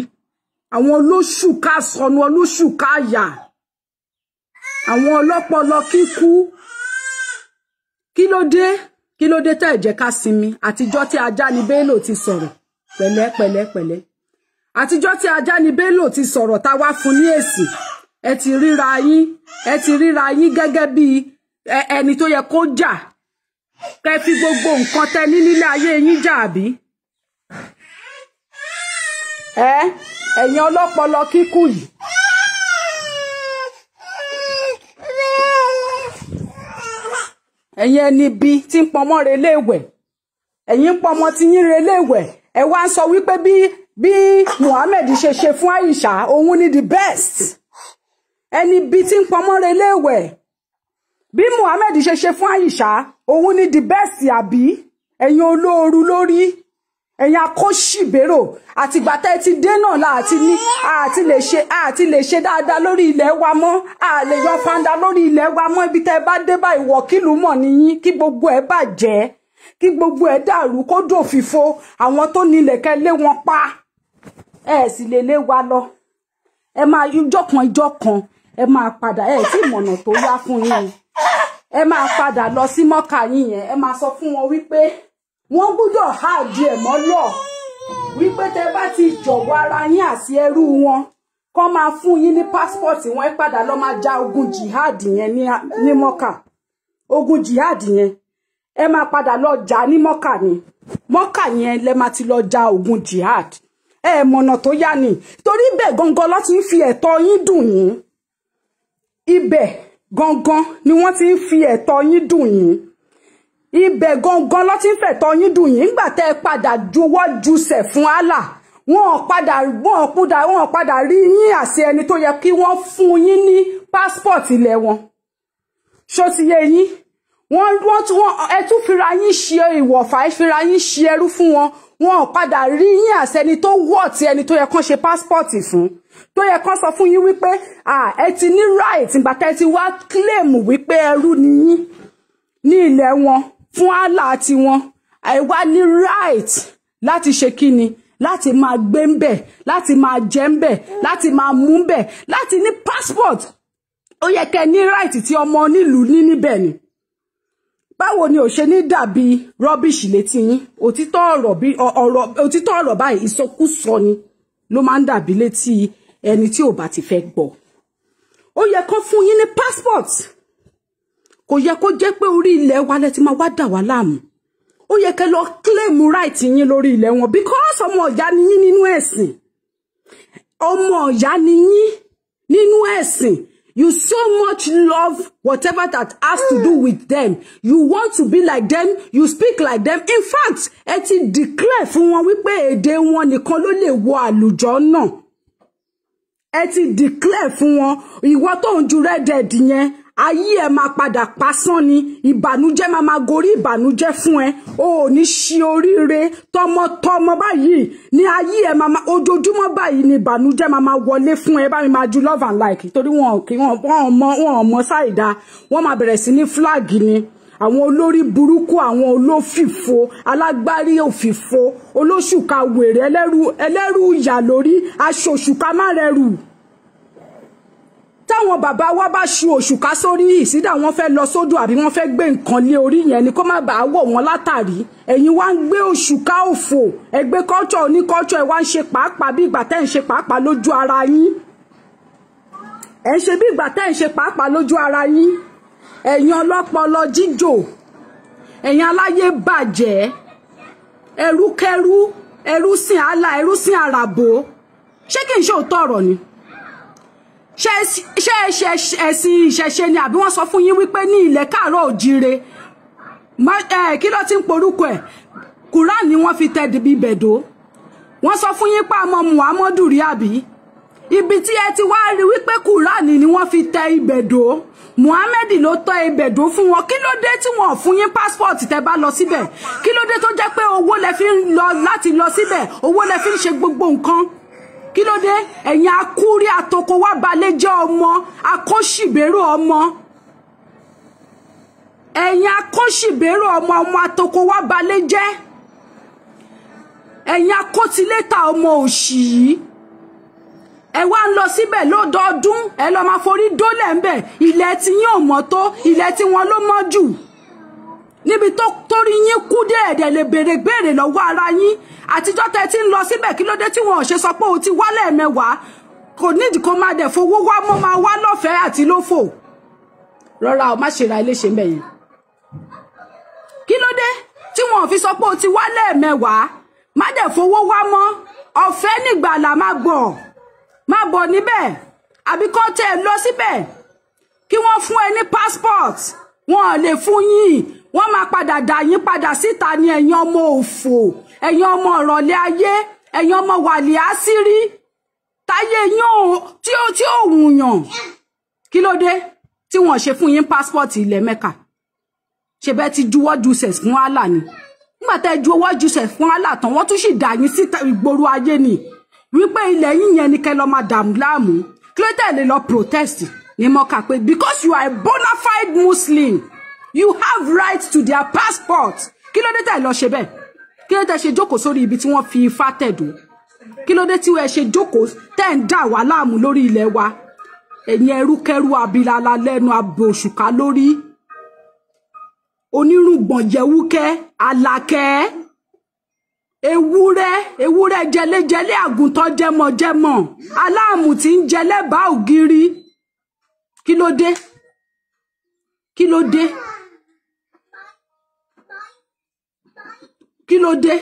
àwọn olóṣùká sọnù olóṣùká àyà àwọn ọlọ́pọlọ kíkú kí ló dé tẹ́ jẹ́ ká sinmi àtijọ́ tí ajá ni Bello ti sọ̀rọ̀ pẹ̀lẹ́ àtijọ́ tí ajá ni Bello ti sọ̀rọ̀ tá wá fún ní èsì ẹ ti ríra yín gẹ́gẹ́ bí ẹni tó yẹ kó jà kẹ́ fi gbogbo nǹkan tẹ́ ní nílé ayé yín jà àbí ẹ̀yin ọlọ́pọlọ kíkú yìí ẹ̀yin ẹni bí tí ń pọnmọ́ reléèwẹ̀ ẹ̀yin ń pọnmọ́ tí yín reléèwẹ̀ ẹ wá ń sọ wípé bí Muhammed ṣe fún Aisha òun ni the best ẹni bí tí ń pọnmọ́ reléèwẹ̀ bí Muhammed ṣe fún Aisha òun ni the best àbí ẹ̀yin olóoru lórí ẹ̀yin akóṣìbérò àtìgbà tẹ́ ti dé náà àti lè ṣe dáadáa lórí ilẹ̀ wa mọ́ a lè yọ fanda lórí ilẹ̀ wa mọ́ ibi tẹ́ bá dé bá ìwọ̀kìlú mọ̀ níyín kí gbogbo ẹ̀ bàjẹ́ kí gbogbo ẹ̀ dàrú kó dòfìfo àwọn tó nílẹ̀ kẹ́ lé wọn pa ẹ̀ sì lè lé wa lọ ẹ máa ìjọ kan ẹ máa padà ẹ̀ tí ìmọ̀nà tó yá fún yín ẹ máa padà lọ sí Mọ́kà yín yẹn ẹ máa sọ fún wọn wípé wọ́n gbọ́dọ̀ háàdì ẹ̀ mọ́lọ̀ wípé tẹ́ bá ti jọ̀wọ́ ara yín àti ẹrú wọn kọ́ máa fún yín ní passport wọn ẹ padà lọ máa ja ogun jihad yẹn ní Mọ́kà ogun jihad yẹn ẹ máa padà lọ jà ní Mọ́kà ni Mọ́kà yẹn lẹ máa ti lọ ja ogun jihad ẹ mọ̀nà tó yá ni torí ibẹ̀ gangan ló ti ń fi ẹ̀tọ́ yín dùn yín ibẹ̀ gangan ni wọ́n ti ń fi ẹ̀tọ́ yín dùn yín ibẹ̀ gangan ló ti ń fẹ̀tọ́ yín dùn yín nígbà tẹ́ padà juwọ́ jùsẹ̀ fún Allah wọ́n padà rí yín àṣẹ ẹni tó yẹ kí wọ́n fún yín ní passport ilẹ̀ wọn ṣó ti yé yín ẹ tún fira yín ṣe ìwọ̀fà ẹ fira yín ṣe ẹrú fún wọn padà rí yín àṣẹ ẹni tó wọ̀ tí ẹni tó yẹ kán ṣe passport fún tó yẹ kán sọ fún yín wípé ẹ ti ní right ìgbà tẹ́ ti wá claim wípé ẹrú ni yín ní ilẹ̀ wọn fún Allah tí wọn àìwá ní right láti ṣe kíni láti máa gbé ń bẹ̀ láti máa jẹ ń bẹ̀ láti máa mú ń bẹ̀ láti ní passport ó yẹ kẹ́ ní right tí ọmọ onílùú ní níbẹ̀ ni báwo ni ò ṣe ní dàbí rubbish létí yín òtítọ́ ọ̀rọ̀ báyìí ìsọkúsọ ni ló máa ń dàbí létí ẹni tí ò bá ti fẹ́ gbọ́ ó yẹ kó fún yín ní passport kò yẹ kó jẹ́ pé orí ilẹ̀ wa lẹ ti máa wá dà wá láàmú ó yẹ kẹ́ lọ claim right yín lórí ilẹ̀ wọn because ọmọ ọ̀yá ni yín nínú ẹ̀sìn ọmọ ọ̀yá ni yín nínú ẹ̀sìn you so much love whatever that has to do with them you want to be like them you speak like them in fact ẹ ti declare fún wọn wípé èdè wọn nìkan ló lè wọ àlùjọ náà ẹ ti declare fún wọn ìwọ tó ń ju redhead yẹn ayé ẹ máa padà pasán ni ìbànújẹ́ máa gorí ìbànújẹ́ fún ẹ o ò ní ṣe oríire tọmọtọmọ báyìí ní ayé ẹ máa ojoojúmọ́ báyìí ní ìbànújẹ́ máa wọlé fún ẹ bá mi máa ju love and like torí wọn mọ ṣàìdá wọn máa bẹ̀rẹ̀ sí ní flag ni àwọn olórí burúkú àwọn olófìfo alágbárí òfìfo olóṣùkà wèrè ẹlẹ́rù ìyà lórí aṣòṣùkà má rẹrù táwọn bàbá wa bá ṣu òṣùká sórí ìsídà wọ́n fẹ́ lọ sódò àbí wọ́n fẹ́ gbé nǹkan lé orí yẹn ni kó má bàa wọ̀ wọ́n látàrí ẹ̀yin wá ń gbé òṣùká òfò ẹgbẹ́ culture oní culture ẹ wá ń ṣe pàápàá bí ìgbà tẹ́ ń ṣe pàápàá lójú ara yín ẹ ń ṣe bí ìgbà tẹ́ ń ṣe pàápàá lójú ara yín ẹ̀yin ọlọ́pọlọ jíjò ẹ̀yin aláyé bàjẹ́ ẹrúkẹrú ẹrú sìn àlà ẹrú sìn àràbò ṣé kí n ṣe òótọ́ ọ̀rọ̀ ni ṣé ẹ̀sìn ìṣẹ̀ṣe ni àbí wọ́n sọ fún yín wípé ní ilẹ̀ káàárọ̀ òjíire kí ló ti ń porúkọ ẹ̀ Quran ni wọ́n fi tẹ dìbí bẹ̀dọ̀ wọ́n sọ fún yín pa ọmọ Muhammadu rí àbí ibi tí ẹ ti wá rí wípé Quran ni wọ́n fi tẹ ibẹ̀dọ̀ Muhammad ló tọ́ ibẹ̀dọ̀ fún wọn kí ló dé tí wọ́n fún yín passport tẹ́ bá lọ síbẹ̀ kí ló dé tó jẹ́ pé owó lẹ fi ń lọ láti lọ síbẹ̀ owó lẹ fi ń ṣe gbogbo nǹkan kí ló dé ẹ̀yin akúrí àtòkò wá balẹ̀ jẹ́ ọmọ akóṣìbérò ọmọ ẹ̀yin akóṣìbérò ọmọ àtòkò wá balẹ̀ jẹ́ ẹ̀yin akótilétà ọmọ òṣì yìí ẹ wá ń lọ síbẹ̀ lọ́dọọdún ẹ lọ máa forí dólẹ̀ ńbẹ̀ ilẹ̀ tí yín ò mọ́ tó ilẹ̀ tí wọ́n ló mọ́ jù níbi tó torí yín kú dé ẹ̀dẹ̀ lè béèrè lọ́wọ́ ara yín àtijọ́ tẹ́ ti ń lọ síbẹ̀ kí ló dé tí wọn ò ṣe sọ pé o ti wálẹ̀ mẹ́wàá kò nídìí kó máa dẹ̀ fowó wá mọ́ máa wá lọ́fẹ̀ẹ́ àti lófò rọra o má ṣe ra ilé ṣe ń bẹ̀ yẹn kí ló dé tí wọn ò fi sọ pé o ti wálẹ̀ mẹ́wàá má dẹ̀ fowó wá mọ́ ọ̀fẹ́ nígbàlà má bọ̀ níbẹ̀ àbí kọ́ tẹ́ lọ síbẹ̀ kí wọ́n fún ẹ ní passport wọn ò lè fún yín wọ́n máa padà dà yín padà síta ní ẹ̀yin ọmọ òfò ẹ̀yin ọmọ ọ̀rọ̀lẹ́ ayé ẹ̀yin ọmọ wàlẹ̀ àṣírí táyé yín tí ó wùyàn kí ló dé tí wọ́n ṣe fún yín passport ilẹ̀ Mẹ́kà ṣe bẹ́ẹ̀ ti juwọ́ jùsẹ̀ fún Allah ni nígbà tẹ́ juwọ́ jùsẹ̀ fún Allah tán wọ́n tún sì dà yín síta ìgboro ayé ni wípé ilẹ̀ yín yẹn ni kẹ́ lọ máa dààmú láàmú kí ló tẹ̀lé lọ protest ní Mọ́kà pé because you are a bona fide Muslim you have right to their passport kí ló dé tẹ̀ lọ ṣe bẹ́ẹ̀ kí ló dé ṣe jókòó sórí ibi tí wọ́n fi ifá tẹ̀dó kí ló dé tí wọ́n ṣe jókòó tẹ̀ ń dà wá láàmú lórí ilẹ̀ wa ẹ̀yin ẹrúkẹ́rú abilala lẹ́nu abo òṣùká lórí onírùngbọ̀n yẹwúkẹ́ alákẹ́ ewúrẹ́ jẹlẹ́jẹlẹ́ àgùntàn jẹmọ̀jẹmọ̀ aláàmù tí ń jẹlẹ́bàá ògiri kí ló dé kí ló dé kí ló dé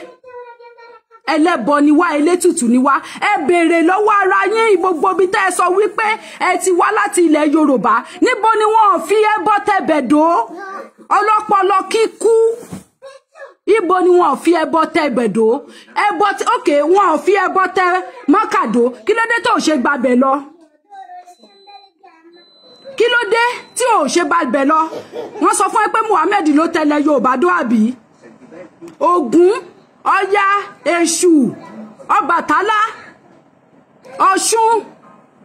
ẹlẹ́bọ ni wá elétùtù ni wá ẹ béèrè lọ́wọ́ ara yín gbogbo bí tẹ́ ẹ sọ wípé ẹ ti wá láti ilẹ̀ Yorùbá níbo ni wọ́n fi ẹbọ tẹ̀bẹ̀dọ̀ ọlọ́pọlọ kíkú ibo ni wọ́n fi ẹbọ tẹ̀bẹ̀dọ̀ ẹbọ ókè wọ́n fi ẹbọ tẹ mọ́kàdó kí ló dé tó ṣe gbàbẹ̀ lọ kí ló dé tí ò ṣe gbàbẹ̀ lọ wọ́n sọ fún ẹ pé Muhammed ló tẹ̀lé Yorùbá dó àbí Ògún Ọya Èṣù Ọbàtálá Ọ̀ṣun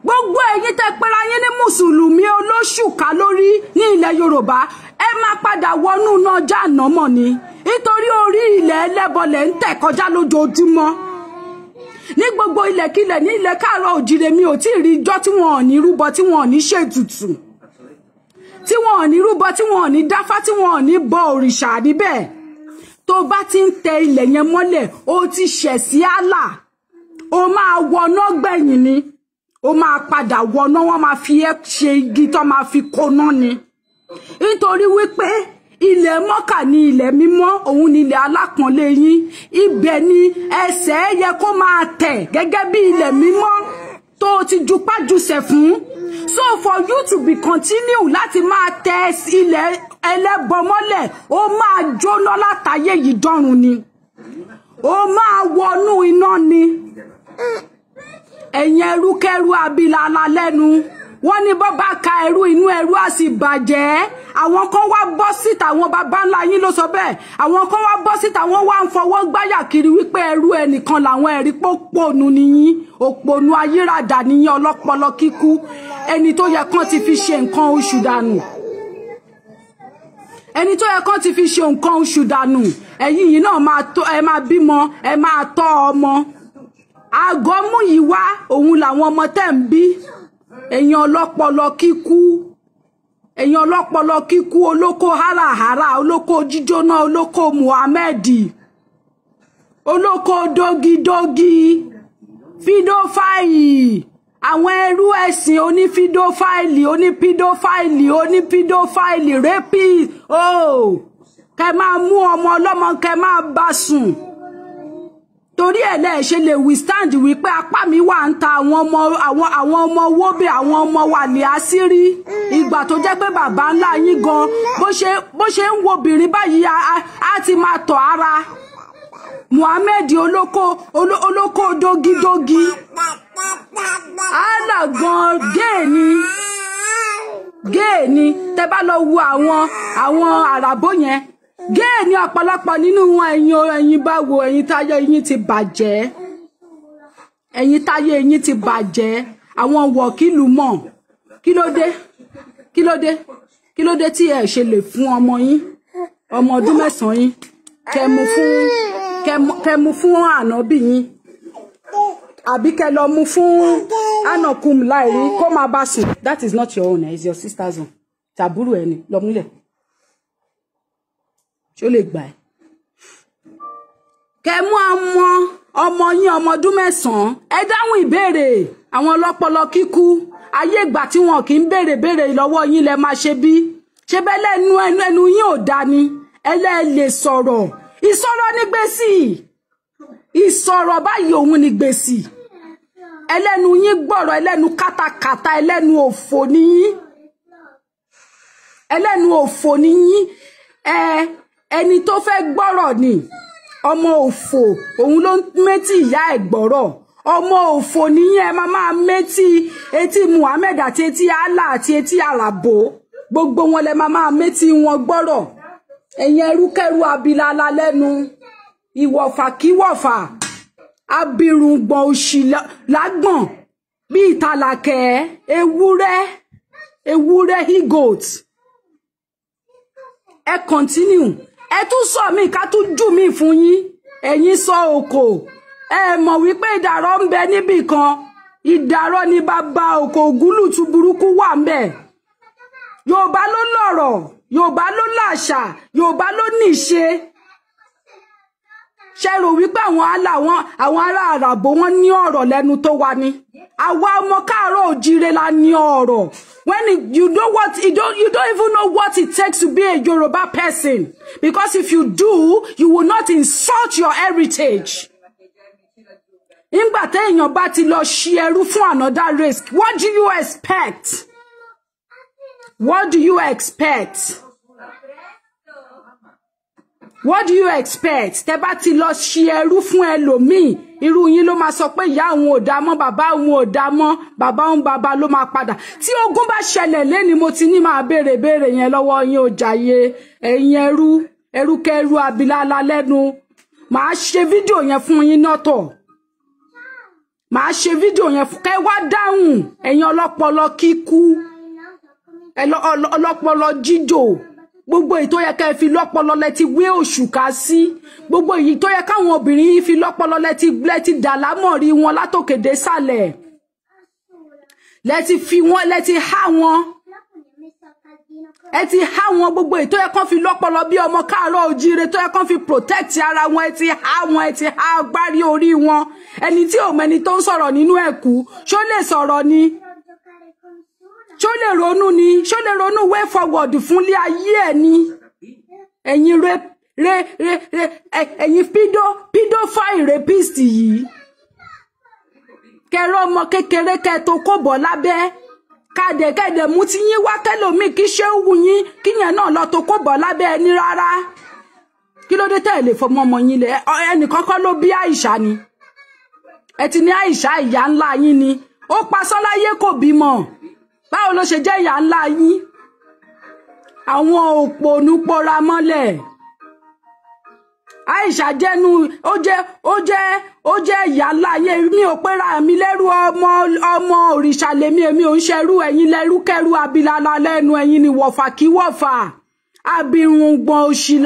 gbogbo ẹ̀yin tẹ́ pera yín ní Mùsùlùmí olóṣùká lórí ní ilẹ̀ Yorùbá ẹ máa padà wọnú náà jahannama ni nítorí orí ilẹ̀ ẹlẹ́bọlẹ̀ ń tẹ̀ kọjá lójoojúmọ́ ní gbogbo ilẹ̀kílẹ̀ ní ilẹ̀ káàárọ̀ òjìrè mi ò tí ì rí ijọ́ tí wọn ò ní rúbọ tí wọn ò ní ṣètùtù tí wọn ò ní rúbọ tí wọn ò ní dáfá tí wọn ò ní bọ òrìṣà níbẹ̀ tó bá ti ń tẹ ilẹ̀ yẹn mọ́lẹ̀ ó ti ṣẹ̀ sí Allah ó máa wọná gbẹ̀yìn ni ó máa padà wọná wọ́n máa fi ẹ́ ṣe igi tó máa fi kóná ni nítorí wípé ilẹ̀ Mọ́kà ni ilẹ̀ mímọ́ òun ni ilẹ̀ alápọ̀nlé yín ibẹ̀ ni ẹsẹ̀ yẹ kó máa tẹ̀ gẹ́gẹ́ bí ilẹ̀ mímọ́ tó ti jupájusẹ̀ fún so for you to be continue láti máa tẹ ilẹ̀ ẹlẹ́bọ mọ́lẹ̀ ó máa jóná látayé yìí dọ́run ni ó máa wọnú iná ni ẹ̀yin ẹrúkẹ́rú abilala lẹ́nu wọ́n ní bọ́ bá ka ẹrú inú ẹrú á sì bàjẹ́ àwọn kan wá bọ́ síta àwọn bàbá ńlá yín ló sọ bẹ́ẹ̀ àwọn kan wá bọ́ síta wọ́n wá ń fọwọ́ gbáyà kiri wípé ẹrú ẹnìkan làwọn ẹ̀rí pópónù nìyí òpònú ayírádà nìyí ọlọ́pọlọ kíkú ẹni tó yẹ kán ti fi ṣe nǹkan oṣù dànù ẹni tó yẹ kán ti fi ṣe nǹkan oṣù dànù ẹ̀yin yìí náà ẹ máa bímọ ẹ máa tọ́ ọmọ àgọ́mú yìí wá òun làwọn ọmọ tẹ́ ń bí ẹ̀yin ọlọ́pọlọ kíkú, ẹ̀yin ọlọ́pọlọ kíkú, olóko háràhárà, olóko jíjóná, olóko Muhammed, olóko dógidógi, fídófáìlì, àwọn ẹrú ẹ̀sìn onífídófáìlì, onípídófáìlì, rẹ́pì, kẹ máa mú ọmọ ọlọ́mọ kẹ máa bá sùn. Torí ẹ̀ lẹ ṣe lè withstand wípé apá mi wà ń ta àwọn ọmọ wóbè, àwọn ọmọ wà ní àṣírí. Ìgbà tó jẹ́ pé bàbá ńlá yín gan bó ṣe ń wo obìnrin báyìí á ti máa tọ̀ ara. Muhammed olóko dógidógi. Àlà gan géè ni tẹ́ bá lọ wo àwọn àràbó yẹn. Géè ni ọ̀pọ̀lọpọ̀ nínú wọn. Ẹ̀yin bá wo, ẹ̀yin táyé yín ti bàjẹ́. Ẹ̀yin táyé yín ti bàjẹ́. Àwọn wọ̀kìlù mọ̀. Kí ló dé tí ẹ ṣe lè fún ọmọ yín, ọmọ ọdún 9 yín, kẹ́ mú fún ànábì yín, àbí kẹ́ lọ mú fún anakum láìrí kó máa bá sùn. That is not your own, it's your sister's own. Tàbúrò ẹni lọ múlẹ̀. Ṣó lè gbà ẹ́? Kẹ́ mú ọmọ yín ọmọ ọdún 9, ẹ dáhùn ìbéèrè. Àwọn ọlọ́pọlọ kíkú, ayé ìgbà tí wọn kì í béèrè lọ́wọ́ yín lẹ máa ṣe bí. Ṣé bẹ́ẹ̀ ẹnu yín ò dá ni? Ẹ lè sọ̀rọ̀. Ìsọ̀rọ̀ ní gbèsì. Ìsọ̀rọ̀ báyìí òun ní gbèsì. Ẹlẹ́nu yín gbọ́rọ̀, ẹlẹ́nu kátàkátà, ẹlẹ́nu òfò ni yín. Ẹlẹ́nu òfò ni yín. Ẹni tó fẹ́ gbọ́rọ̀ ni ọmọ òfò, òun ló méjì ìyá ẹ̀ gbọ́rọ̀. Ọmọ òfò ni yín, ẹ máa méjì etí Muhammed àti etí Allah àti etí àràbò. Gbogbo wọn lẹ máa méjì wọn gbọ́rọ̀. Ẹ̀yin ẹrúkẹ́rú abilala lẹ́nu, ìwọ̀fà kíwọ̀fà, abirùngbọ̀n òṣì lágbọ̀n bí ìtàlàkẹ́, ewúrẹ́ he-goat. Ẹ continue. Ẹ tún sọ mí ká tún jù mí fún yín. Ẹ̀yin sọ òkò. Ẹ mọ̀ wípé ìdàrọ̀ ń bẹ níbì kan. Ìdàrọ̀ ni bàbá òkò ògúlùtù burúkú wà ń bẹ. Yorùbá ló lọ̀rọ̀, Yorùbá ló láṣà, Yorùbá ló níṣe. Ṣé rò wípé àwọn ará àràbò wọn ní ọ̀rọ̀ lẹ́nu tó wà ní? Àwa ọmọ káàárọ̀ òjíire la ní ọ̀rọ̀. When you don't even know what it takes to be a Yoruba person, because if you do, you will not insult your heritage. Nígbà téèyàn bá ti lọ ṣi ẹrú fún another race, what do you expect? What do you expect? What do you expect? Tẹ́ bá ti lọ ṣi ẹrú fún ẹlòmíì, irú yín ló máa sọ pé ìyá òun ò dá mọ́, bàbá òun ò dá mọ́, bàbá òun bàbá ló máa padà. Tí ogun bá ṣẹlẹ̀ lẹ́ni mo ti ní máa béèrè yẹn lọ́wọ́ yín ó jàyè. Ẹ̀yin ẹrúkẹ́rú abilala lẹ́nu. Màá ṣe fídíò yẹn fún yín nọ́tọ̀. Màá ṣe fídíò yẹn fún kẹ́ wá dáhùn. Ẹ̀yin ọlọ́pọlọ kíkú, ọlọ́pọlọ jíjò. Gbogbo èyí tó yẹ ká fi lọ́pọlọ lẹ ti wé òṣùká sí. Gbogbo èyí tó yẹ káwọn obìnrin yìí fi lọ́pọlọ lẹ ti dà lámọ̀rí wọn látòkèdè sàlẹ̀. Lẹ ti fi wọn, lẹ ti há wọn. Ẹ ti há wọn. Gbogbo èyí tó yẹ kán fi lọ́pọlọ bí ọmọ káàárọ̀ òjíire tó yẹ kán fi protect ara wọn, ẹ ti há wọn, ẹ ti há agbárí orí wọn. Ẹni tí ò mẹni tó ń sọ̀rọ̀ nínú ẹ̀kú, ṣó lè sọ̀rọ̀ ni? Ṣó lè ronú ni? Ṣó lè ronú way forward fún ilé ayé ẹ̀ ni? Ẹ̀yin ẹ̀yin pedophile rapist yìí. Kẹrọ ọmọ kékeré kẹ tó kó bọ̀ lábẹ́. Kàdẹ̀kẹ̀dẹ̀ mú ti yín wá kẹ́lòmíì kí ṣé ń wù yín kíyẹn náà lọ tó kó bọ̀ lábẹ́ ẹni rárá. Kí ló dé tẹ́ ẹ lè fọmọ ọmọ yín lẹ̀? Ẹnì kọ́kọ́ ló bí Àìṣà ni. Ẹ ti ní Àìṣà ìyá ńlá yín ni. Ó pa Sọ́láyé kò bímọ. Báwo ló ṣe jẹ́ ìyá ńlá yín? Àwọn òpònú pora mọ́lẹ̀. Àìṣà jẹ́nu ó jẹ́ ìyá ńlá yín. Mi ò pera mi lẹ́rú ọmọ òrìṣà lèmi, èmi ò ń ṣerú. Ẹ̀yin lẹ́rú kẹ́rú abilala lẹ́nu, ẹ̀yin ni wọ̀fà kí wọ̀fà. Abirùngbọ̀n òṣì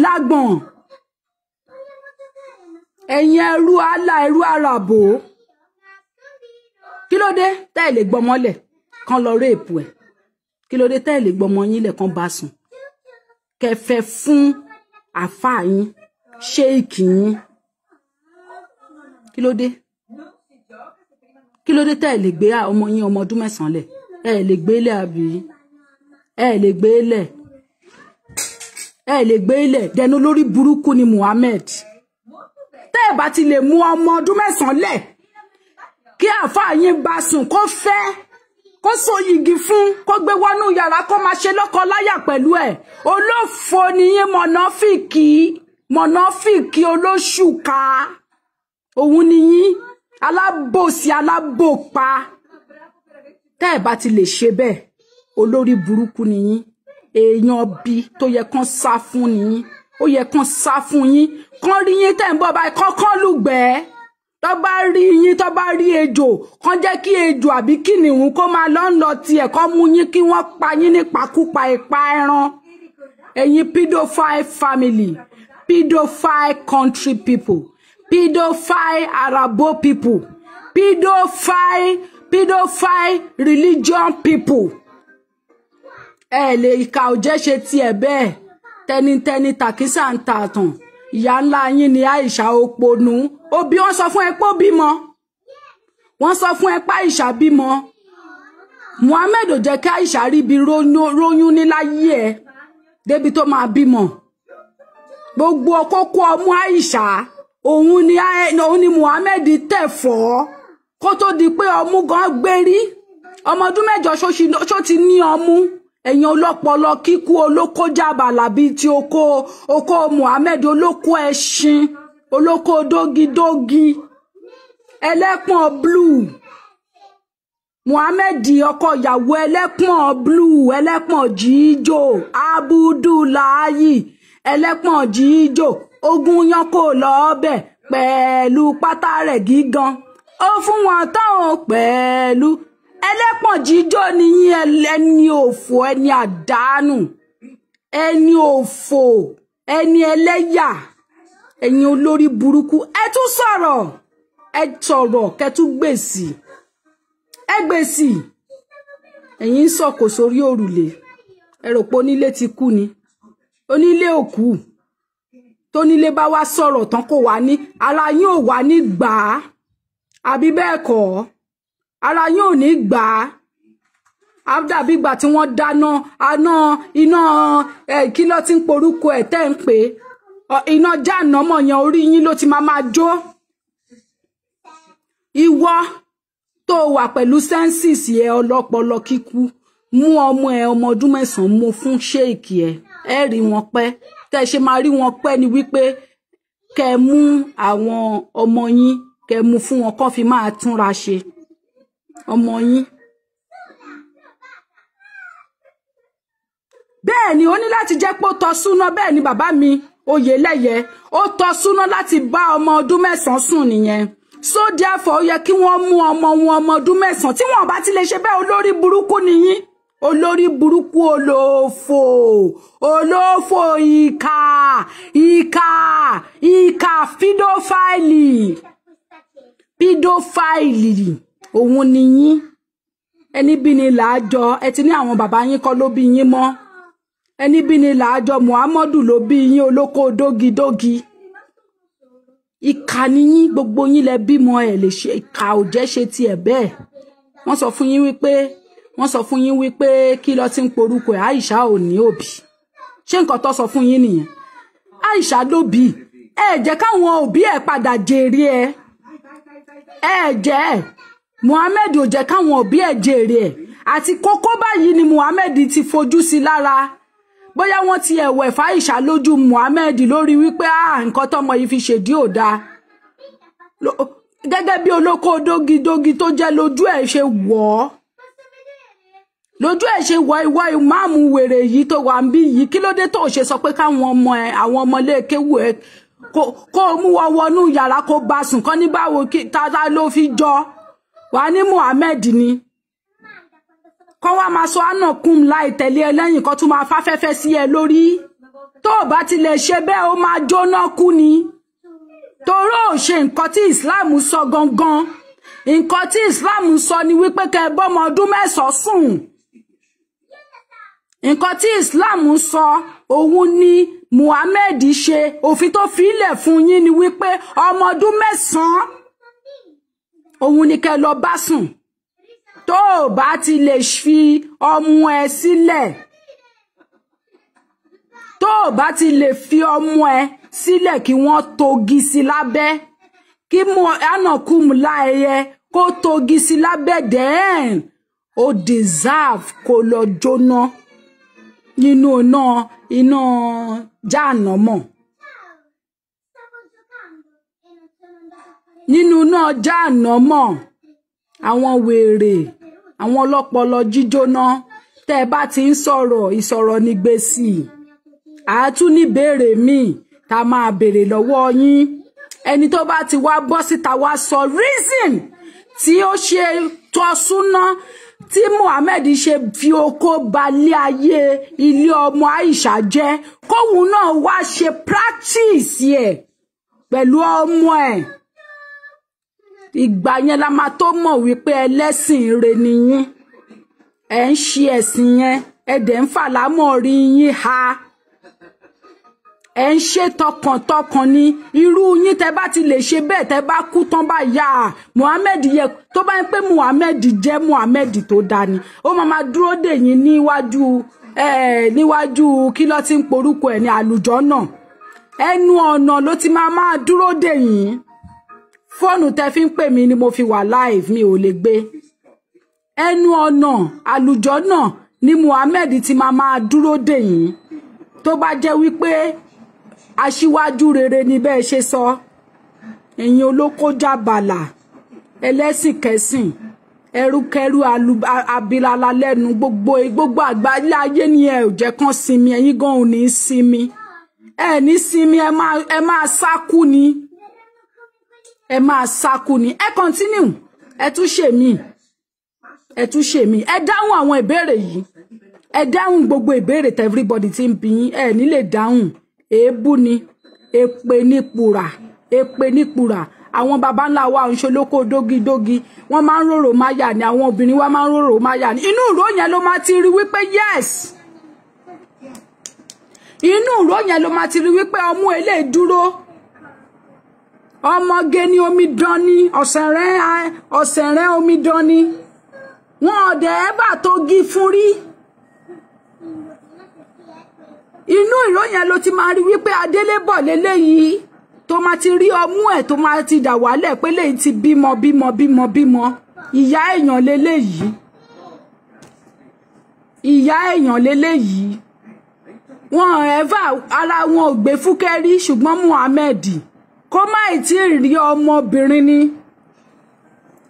lágbọ̀n. Ẹ̀yin ẹrú Allah, ẹrú àràbò. Kí ló dé tẹ́ lè gbọ́mọ lẹ̀ kan lọ rape ẹ̀? Kí ló dé tẹ́ lè gbọ́mọ yín lẹ̀ kan bá sùn? Kẹ́ fẹ́ fún àfáà yín, sheik yín. Kí ló dé? Kí ló dé tẹ́ lè gbé ọmọ yín ọmọ ọdún 9 lẹ̀? Ẹ lè gbé lẹ̀ àbí? Ẹ lè gbé lẹ̀. Ẹ lè gbé lẹ̀. Dẹnu lórí burúkú ni Muhammed. Tẹ́ bá ti lè mú ọmọ ọdún 9 lẹ̀ kí àfáà yín bá sùn kó fẹ́ kó so yìgì fún kó gbé wọnú yàrá kó máa ṣe lọ́kọ láyà pẹ̀lú ẹ̀. Olófò ni yín, mọ̀nàfíìkì olóṣùkà. Òun ni yín, alábòsí alábòpa. Tẹ́ bá ti lè ṣe bẹ́ẹ̀, olórí burúkú ni yín. Èèyàn bí tó yẹ kán sá fún ni yín. Ó yẹ kán sá fún yín. Kán rí yín tẹ́ ń bọ̀ báyìí kán lùgbẹ́. Tó bá rí yín, tó bá rí ejò, kán jẹ́ kí ejò àbí kìnìún kó máa lọ tiẹ̀ kán mú yín kí wọ́n pa yín nípakúpa ìpa ẹran. Ẹ̀yin pedophile family, pedophile country people, pedophile Arabo people, pedophile religion people. Ẹ lè ìkà ò jẹ́ ṣe tiẹ̀ bẹ́ẹ̀. Tẹnitẹni tàkísà ń ta àtàn. Ìyá ńlá yín ni Aisha òpònú. Òbí wọ́n sọ fún ẹ pé ó bímọ. Wọ́n sọ fún ẹ pé Aisha bímọ. Muhammed ò jẹ́ kí Aisha rí bí róyún ní láyé ẹ̀ débi tó máa bímọ. Gbogbo kókó ọmú Aisha òun ni Muhammed tẹ̀ fọ́ kó tó di pé ọmú gan gbérí. Ọmọ ọdún 9 ṣó ti ní ọmú. Ẹ̀yin ọlọ́pọlọ kíkú olóko jàbàlà bíi ti oko Muhammed olóko ẹṣin olóko dógidógi ẹlẹ́pọ̀n blue Muhammed ọkọ ìyàwó ẹlẹ́pọ̀n blue ẹlẹ́pọ̀n jíjò Abudulayi ẹlẹ́pọ̀n jíjò ogun yan kò lọ ọbẹ̀ pẹ̀lú pátá rẹ̀ gígan ó fún wọn táwọn pẹ̀lú ẹlẹ́pọ̀n jíjò nìyí ẹni òfò ẹni àdánù ẹni òfò ẹni ẹlẹ́yà ẹ̀yin olórí burúkú ẹ tún sọ̀rọ̀ kẹtú gbèsì ẹ gbèsì ẹ̀yin ń sọ̀kò sórí òrùlé ẹ rò pé onílé ti kú ni onílé òkú tónílé bá wá sọ̀rọ̀ tán kò wá ní ara yín ò wá ní gbà á àbí bẹ́ẹ̀ kọ́ ara yín ò ní gbà á dàbí ìgbà tí wọ́n dáná iná kí ló ti ń porúkọ ẹ̀ tẹ́ ń pè iná jánàmọ̀ yẹn orí yín ló ti máa jó ìwọ tó wà pẹ̀lú senses ẹ ọlọ́pọlọ kíkú mú ọmọ ẹ ọmọ ọdún 9 mú fún ṣéèkì ẹ rí wọn pẹ́ tẹ́ ṣe máa rí wọn pẹ́ ni wípé kẹ́ mú àwọn ọmọ yín kẹ́ mú fún wọn kó fi máa túnra ṣe ọmọ yín bẹ́ẹ̀ ni ó ní láti jẹ́ pé ó tọ́ súná bẹ́ẹ̀ ni bàbá mi Oyèlẹ́yẹ ó tọ́ súná láti bá ọmọ ọdún 9 sùn nìyẹn so therefore ó yẹ kí wọ́n mú ọmọ wọn ọmọ ọdún 9 tí wọ́n bá ti lè ṣe bẹ́ẹ̀ olórí burúkú nìyí olórí burúkú olófò ìkà pídófáìlì òun nìyí ẹni bí ni làájọ ẹ ti ní àwọn bàbá yín kọ́ ló bí yín mọ́ ẹni bí ni làájọ Muhammadu ló bí yín olóko dógidógi ìkà ni yín gbogbo yín lẹ bímọ ẹ lè ṣe ìkà ò jẹ́ ṣe tiẹ̀ bẹ́ẹ̀ wọ́n sọ fún yín wípé kí ló ti ń porúkọ ẹ̀ Aisha ò ní òbí ṣé nǹkan tó sọ fún yín nìyẹn Aisha ló bí ẹ jẹ́ káwọn òbí ẹ̀ padà jèrè ẹ jẹ́ Muhammed ò jẹ́ káwọn òbí ẹ̀ jèrè ẹ̀ àti kókó báyìí ni Muhammed ti fojú sí lára bóyá wọ́n ti ẹ̀wẹ̀ fáìṣà lójú Muhammed lórí wípé nǹkan tọ́mọ yìí fi ṣèdí ò dáa gẹ́gẹ́ bí olóko dógidógi tó jẹ́ lójú ẹ̀ ṣe wọ̀ ìwọ ìmáàmù wèrè yìí tó wà ń bí yìí kí ló dé tó ṣe sọ pé káwọn ọmọ ẹ̀ àwọn ọmọléèkéwù ẹ̀ kó mú wọn wọnú yàrá kó bá sùn kán ní báwo tata ló fi jọ wà ní Muhammed ni kọ́ wá máa sọ ánàkùn láì tẹ̀lé ẹ lẹ́yìn kan tún máa fáfẹ́fẹ́ sí ẹ lórí tó bá ti lè ṣe bẹ́ẹ̀ ó máa jóná kú ni toró ò ṣe nǹkan tí Islam sọ gangan nǹkan tí Islam sọ ni wípé kẹ́ bọ́mọ ọdún 9 sùn. Nǹkan tí Islam sọ òun ni Muhammad ṣe, òfin tó fi ilẹ̀ fún yín ni wípé ọmọ ọdún 9 òun ni kẹ́ lọ bá sùn. Tó bá ti lè fi ọmọ ẹ sílẹ̀, tó bá ti lè fi ọmọ ẹ sílẹ̀ kí wọ́n togi sí lábẹ́, kí mo anakum láẹyẹ kó togi sí lábẹ́, then ó deserve kó lọ jóná nínú iná jahannamọ̀. Nínú iná jahannamọ̀. Àwọn wèrè, àwọn ọlọ́pọlọ jíjóná, tẹ́ bá ti ń sọ̀rọ̀ ìsọ̀rọ̀ ní gbèsì. Àtún ní béèrè mi tá máa béèrè lọ́wọ́ yín. Ẹni tó bá ti wá bọ́ síta wá sọ reason tí ó ṣe tọ́ súná tí Muhammad ṣe fi oko balẹ̀ ayé ilé ọmọ Aisha jẹ́, kóhun náà wá ṣe practice ẹ̀ pẹ̀lú ọmọ ẹ̀. Ìgbà yẹn la máa tó mọ̀ wípé ẹlẹ́sìn ire ni yín. Ẹ ń ṣe ẹ̀sìn yẹn, ẹ dẹ̀ ń fàlámọ̀ rí yín ha. Ẹ ń ṣe tọkàntọkàn ni. Irú yín tẹ́ bá ti lè ṣe bẹ́ẹ̀, tẹ́ bá kú tán bá yá Muhammad yẹ tó bá ń pé Muhammad jẹ́ Muhammad tó dání. Ó máa dúró dè yín níwájú kí ló ti ń porúkọ ẹ̀ ní àlùjọ́nà. Ẹnu ọ̀nà ló ti máa dúró dè yín. Fóònù tẹ́ fi ń pè mí ni mo fi wà live, mi ò lè gbé. Ẹnu ọ̀nà àlùjọ́nà ni Muhammad ti máa dúró dè yín. Tó bá jẹ́ wípé aṣíwájú rere ni bẹ́ẹ̀ ṣe sọ. Ẹ̀yin olókójàbàlà, ẹlẹ́sìn kẹsìn, ẹrúkẹrú abilala lẹ́nu, gbogbo àgbáyé ayé ni ẹ ò jẹ́ kán sinmi, ẹ̀yin gan ò ní sinmi. Ẹ ní sinmi, ẹ máa sákú ni. Ẹ máa sákú ni. Ẹ continue. Ẹ tún ṣe mí. Ẹ dáhùn àwọn ìbéèrè yìí. Ẹ dáhùn gbogbo ìbéèrè tí everybody ti ń bi yín. Ẹ ní lè dáhùn. Èébú ni. Èpè ní pura. Àwọn baba ńlá wa ń ṣolóko dógidógi. Wọ́n máa ń rorò máyà ni. Àwọn obìnrin wa máa ń rorò máyà ni. Inú ìró yẹn ló máa ti rí wípé yes. Inú ìró yẹn ló máa ti rí wípé ọmú eléyìí dúró. Ọmọge ni omidan ni, ọ̀sẹ̀rẹ̀ omidan ni. Wọ́n ọ̀dẹ̀ ẹ́bà tó gí fún rí. Inú ìró yẹn ló ti máa rí wípé adélébọ̀ léléyìí tó máa ti rí ọmú ẹ̀ tó máa ti dà wálẹ̀ pé léyìí ti bímọ. Ìyá èèyàn léléyìí. Wọ́n ẹ̀fà ara wọn ò gbé fúkẹ́rí ṣùgbọ́n Muhammad kó má tí rí ọmọbìnrin ni.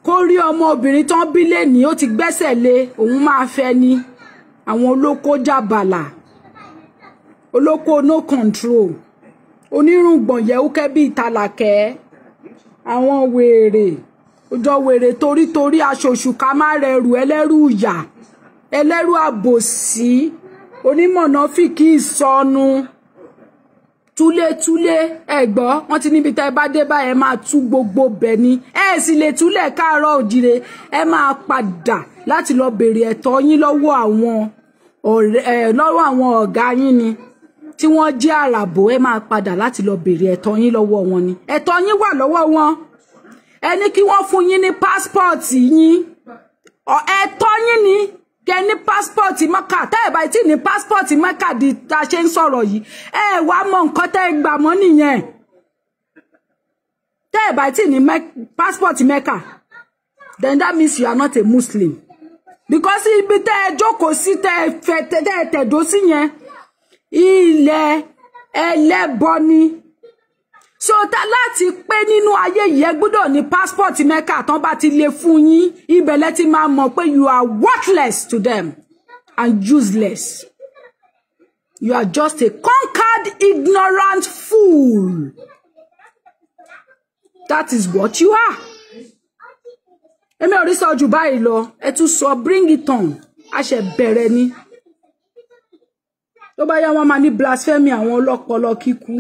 Kó rí ọmọbìnrin tán bí lẹ́ni ó ti gbẹ́sẹ̀ lé òun máa fẹ́ ni. Àwọn olóko jàbàlà. Olóko no control. Onírùngbọ̀n yẹ̀úkẹ́ bí ìtàlàkẹ́. Àwọn wèrè. Ọjọ́ wèrè torítorí aṣoṣù ká má rẹrù ẹlẹ́rù ìyà. Ẹlẹ́rù àbòsí. Onímọ̀nà fìkì ìsọnù. Túlé ẹ̀gbọ́ wọ́n ti níbi tẹ́ bá dé báyẹn máa tú gbogbo bẹ̀ ni. Ẹ sì lè túlẹ̀ káàárọ̀ òjìrè. Ẹ máa padà láti lọ bèrè ẹ̀tọ́ yín lọ́wọ́ àwọn ọ̀gá yín ni. Tí wọ́n jẹ́ àràbò, ẹ máa padà láti lọ bèrè ẹ̀tọ́ yín lọ́wọ́ wọn ni. Ẹ̀tọ́ yín wà lọ́wọ́ wọn. Ẹ ní kí wọ́n fún yín ní passport yín. Ẹ̀tọ́ yín ni. Kẹ́ ní passport Mẹ́kà. Tẹ́ ẹ bá ti ní passport Mẹ́kà di ta ṣe ń sọ̀rọ̀ yìí. Ẹ wá mọ nǹkan tẹ́ ẹ gbà mọ́ nìyẹn. Tẹ́ ẹ bá ti ní passport Mẹ́kà. Then that means you are not a Muslim. Because ibi tẹ́ ẹ jókòó sí tẹ́ ẹ tẹ̀dó sí yẹn. Ilẹ̀ ẹlẹ́bọ ni. So ta láti pé nínú ayé yìí ẹ gbọ́dọ̀ ní passport Mẹ́kà tán bá ti lè fún yín. Ibẹ̀ lẹ ti máa mọ̀ pé you are worthless to them and useless. You are just a conquered ignorant fool. That is what you are. Èmi ò rí sọ jù báyìí lọ. Ẹ tún sọ bring it on. A ṣe bẹ̀rẹ̀ ni. Tó bá yá wọn máa ní blasphemy àwọn ọlọ́pọlọ kíkú.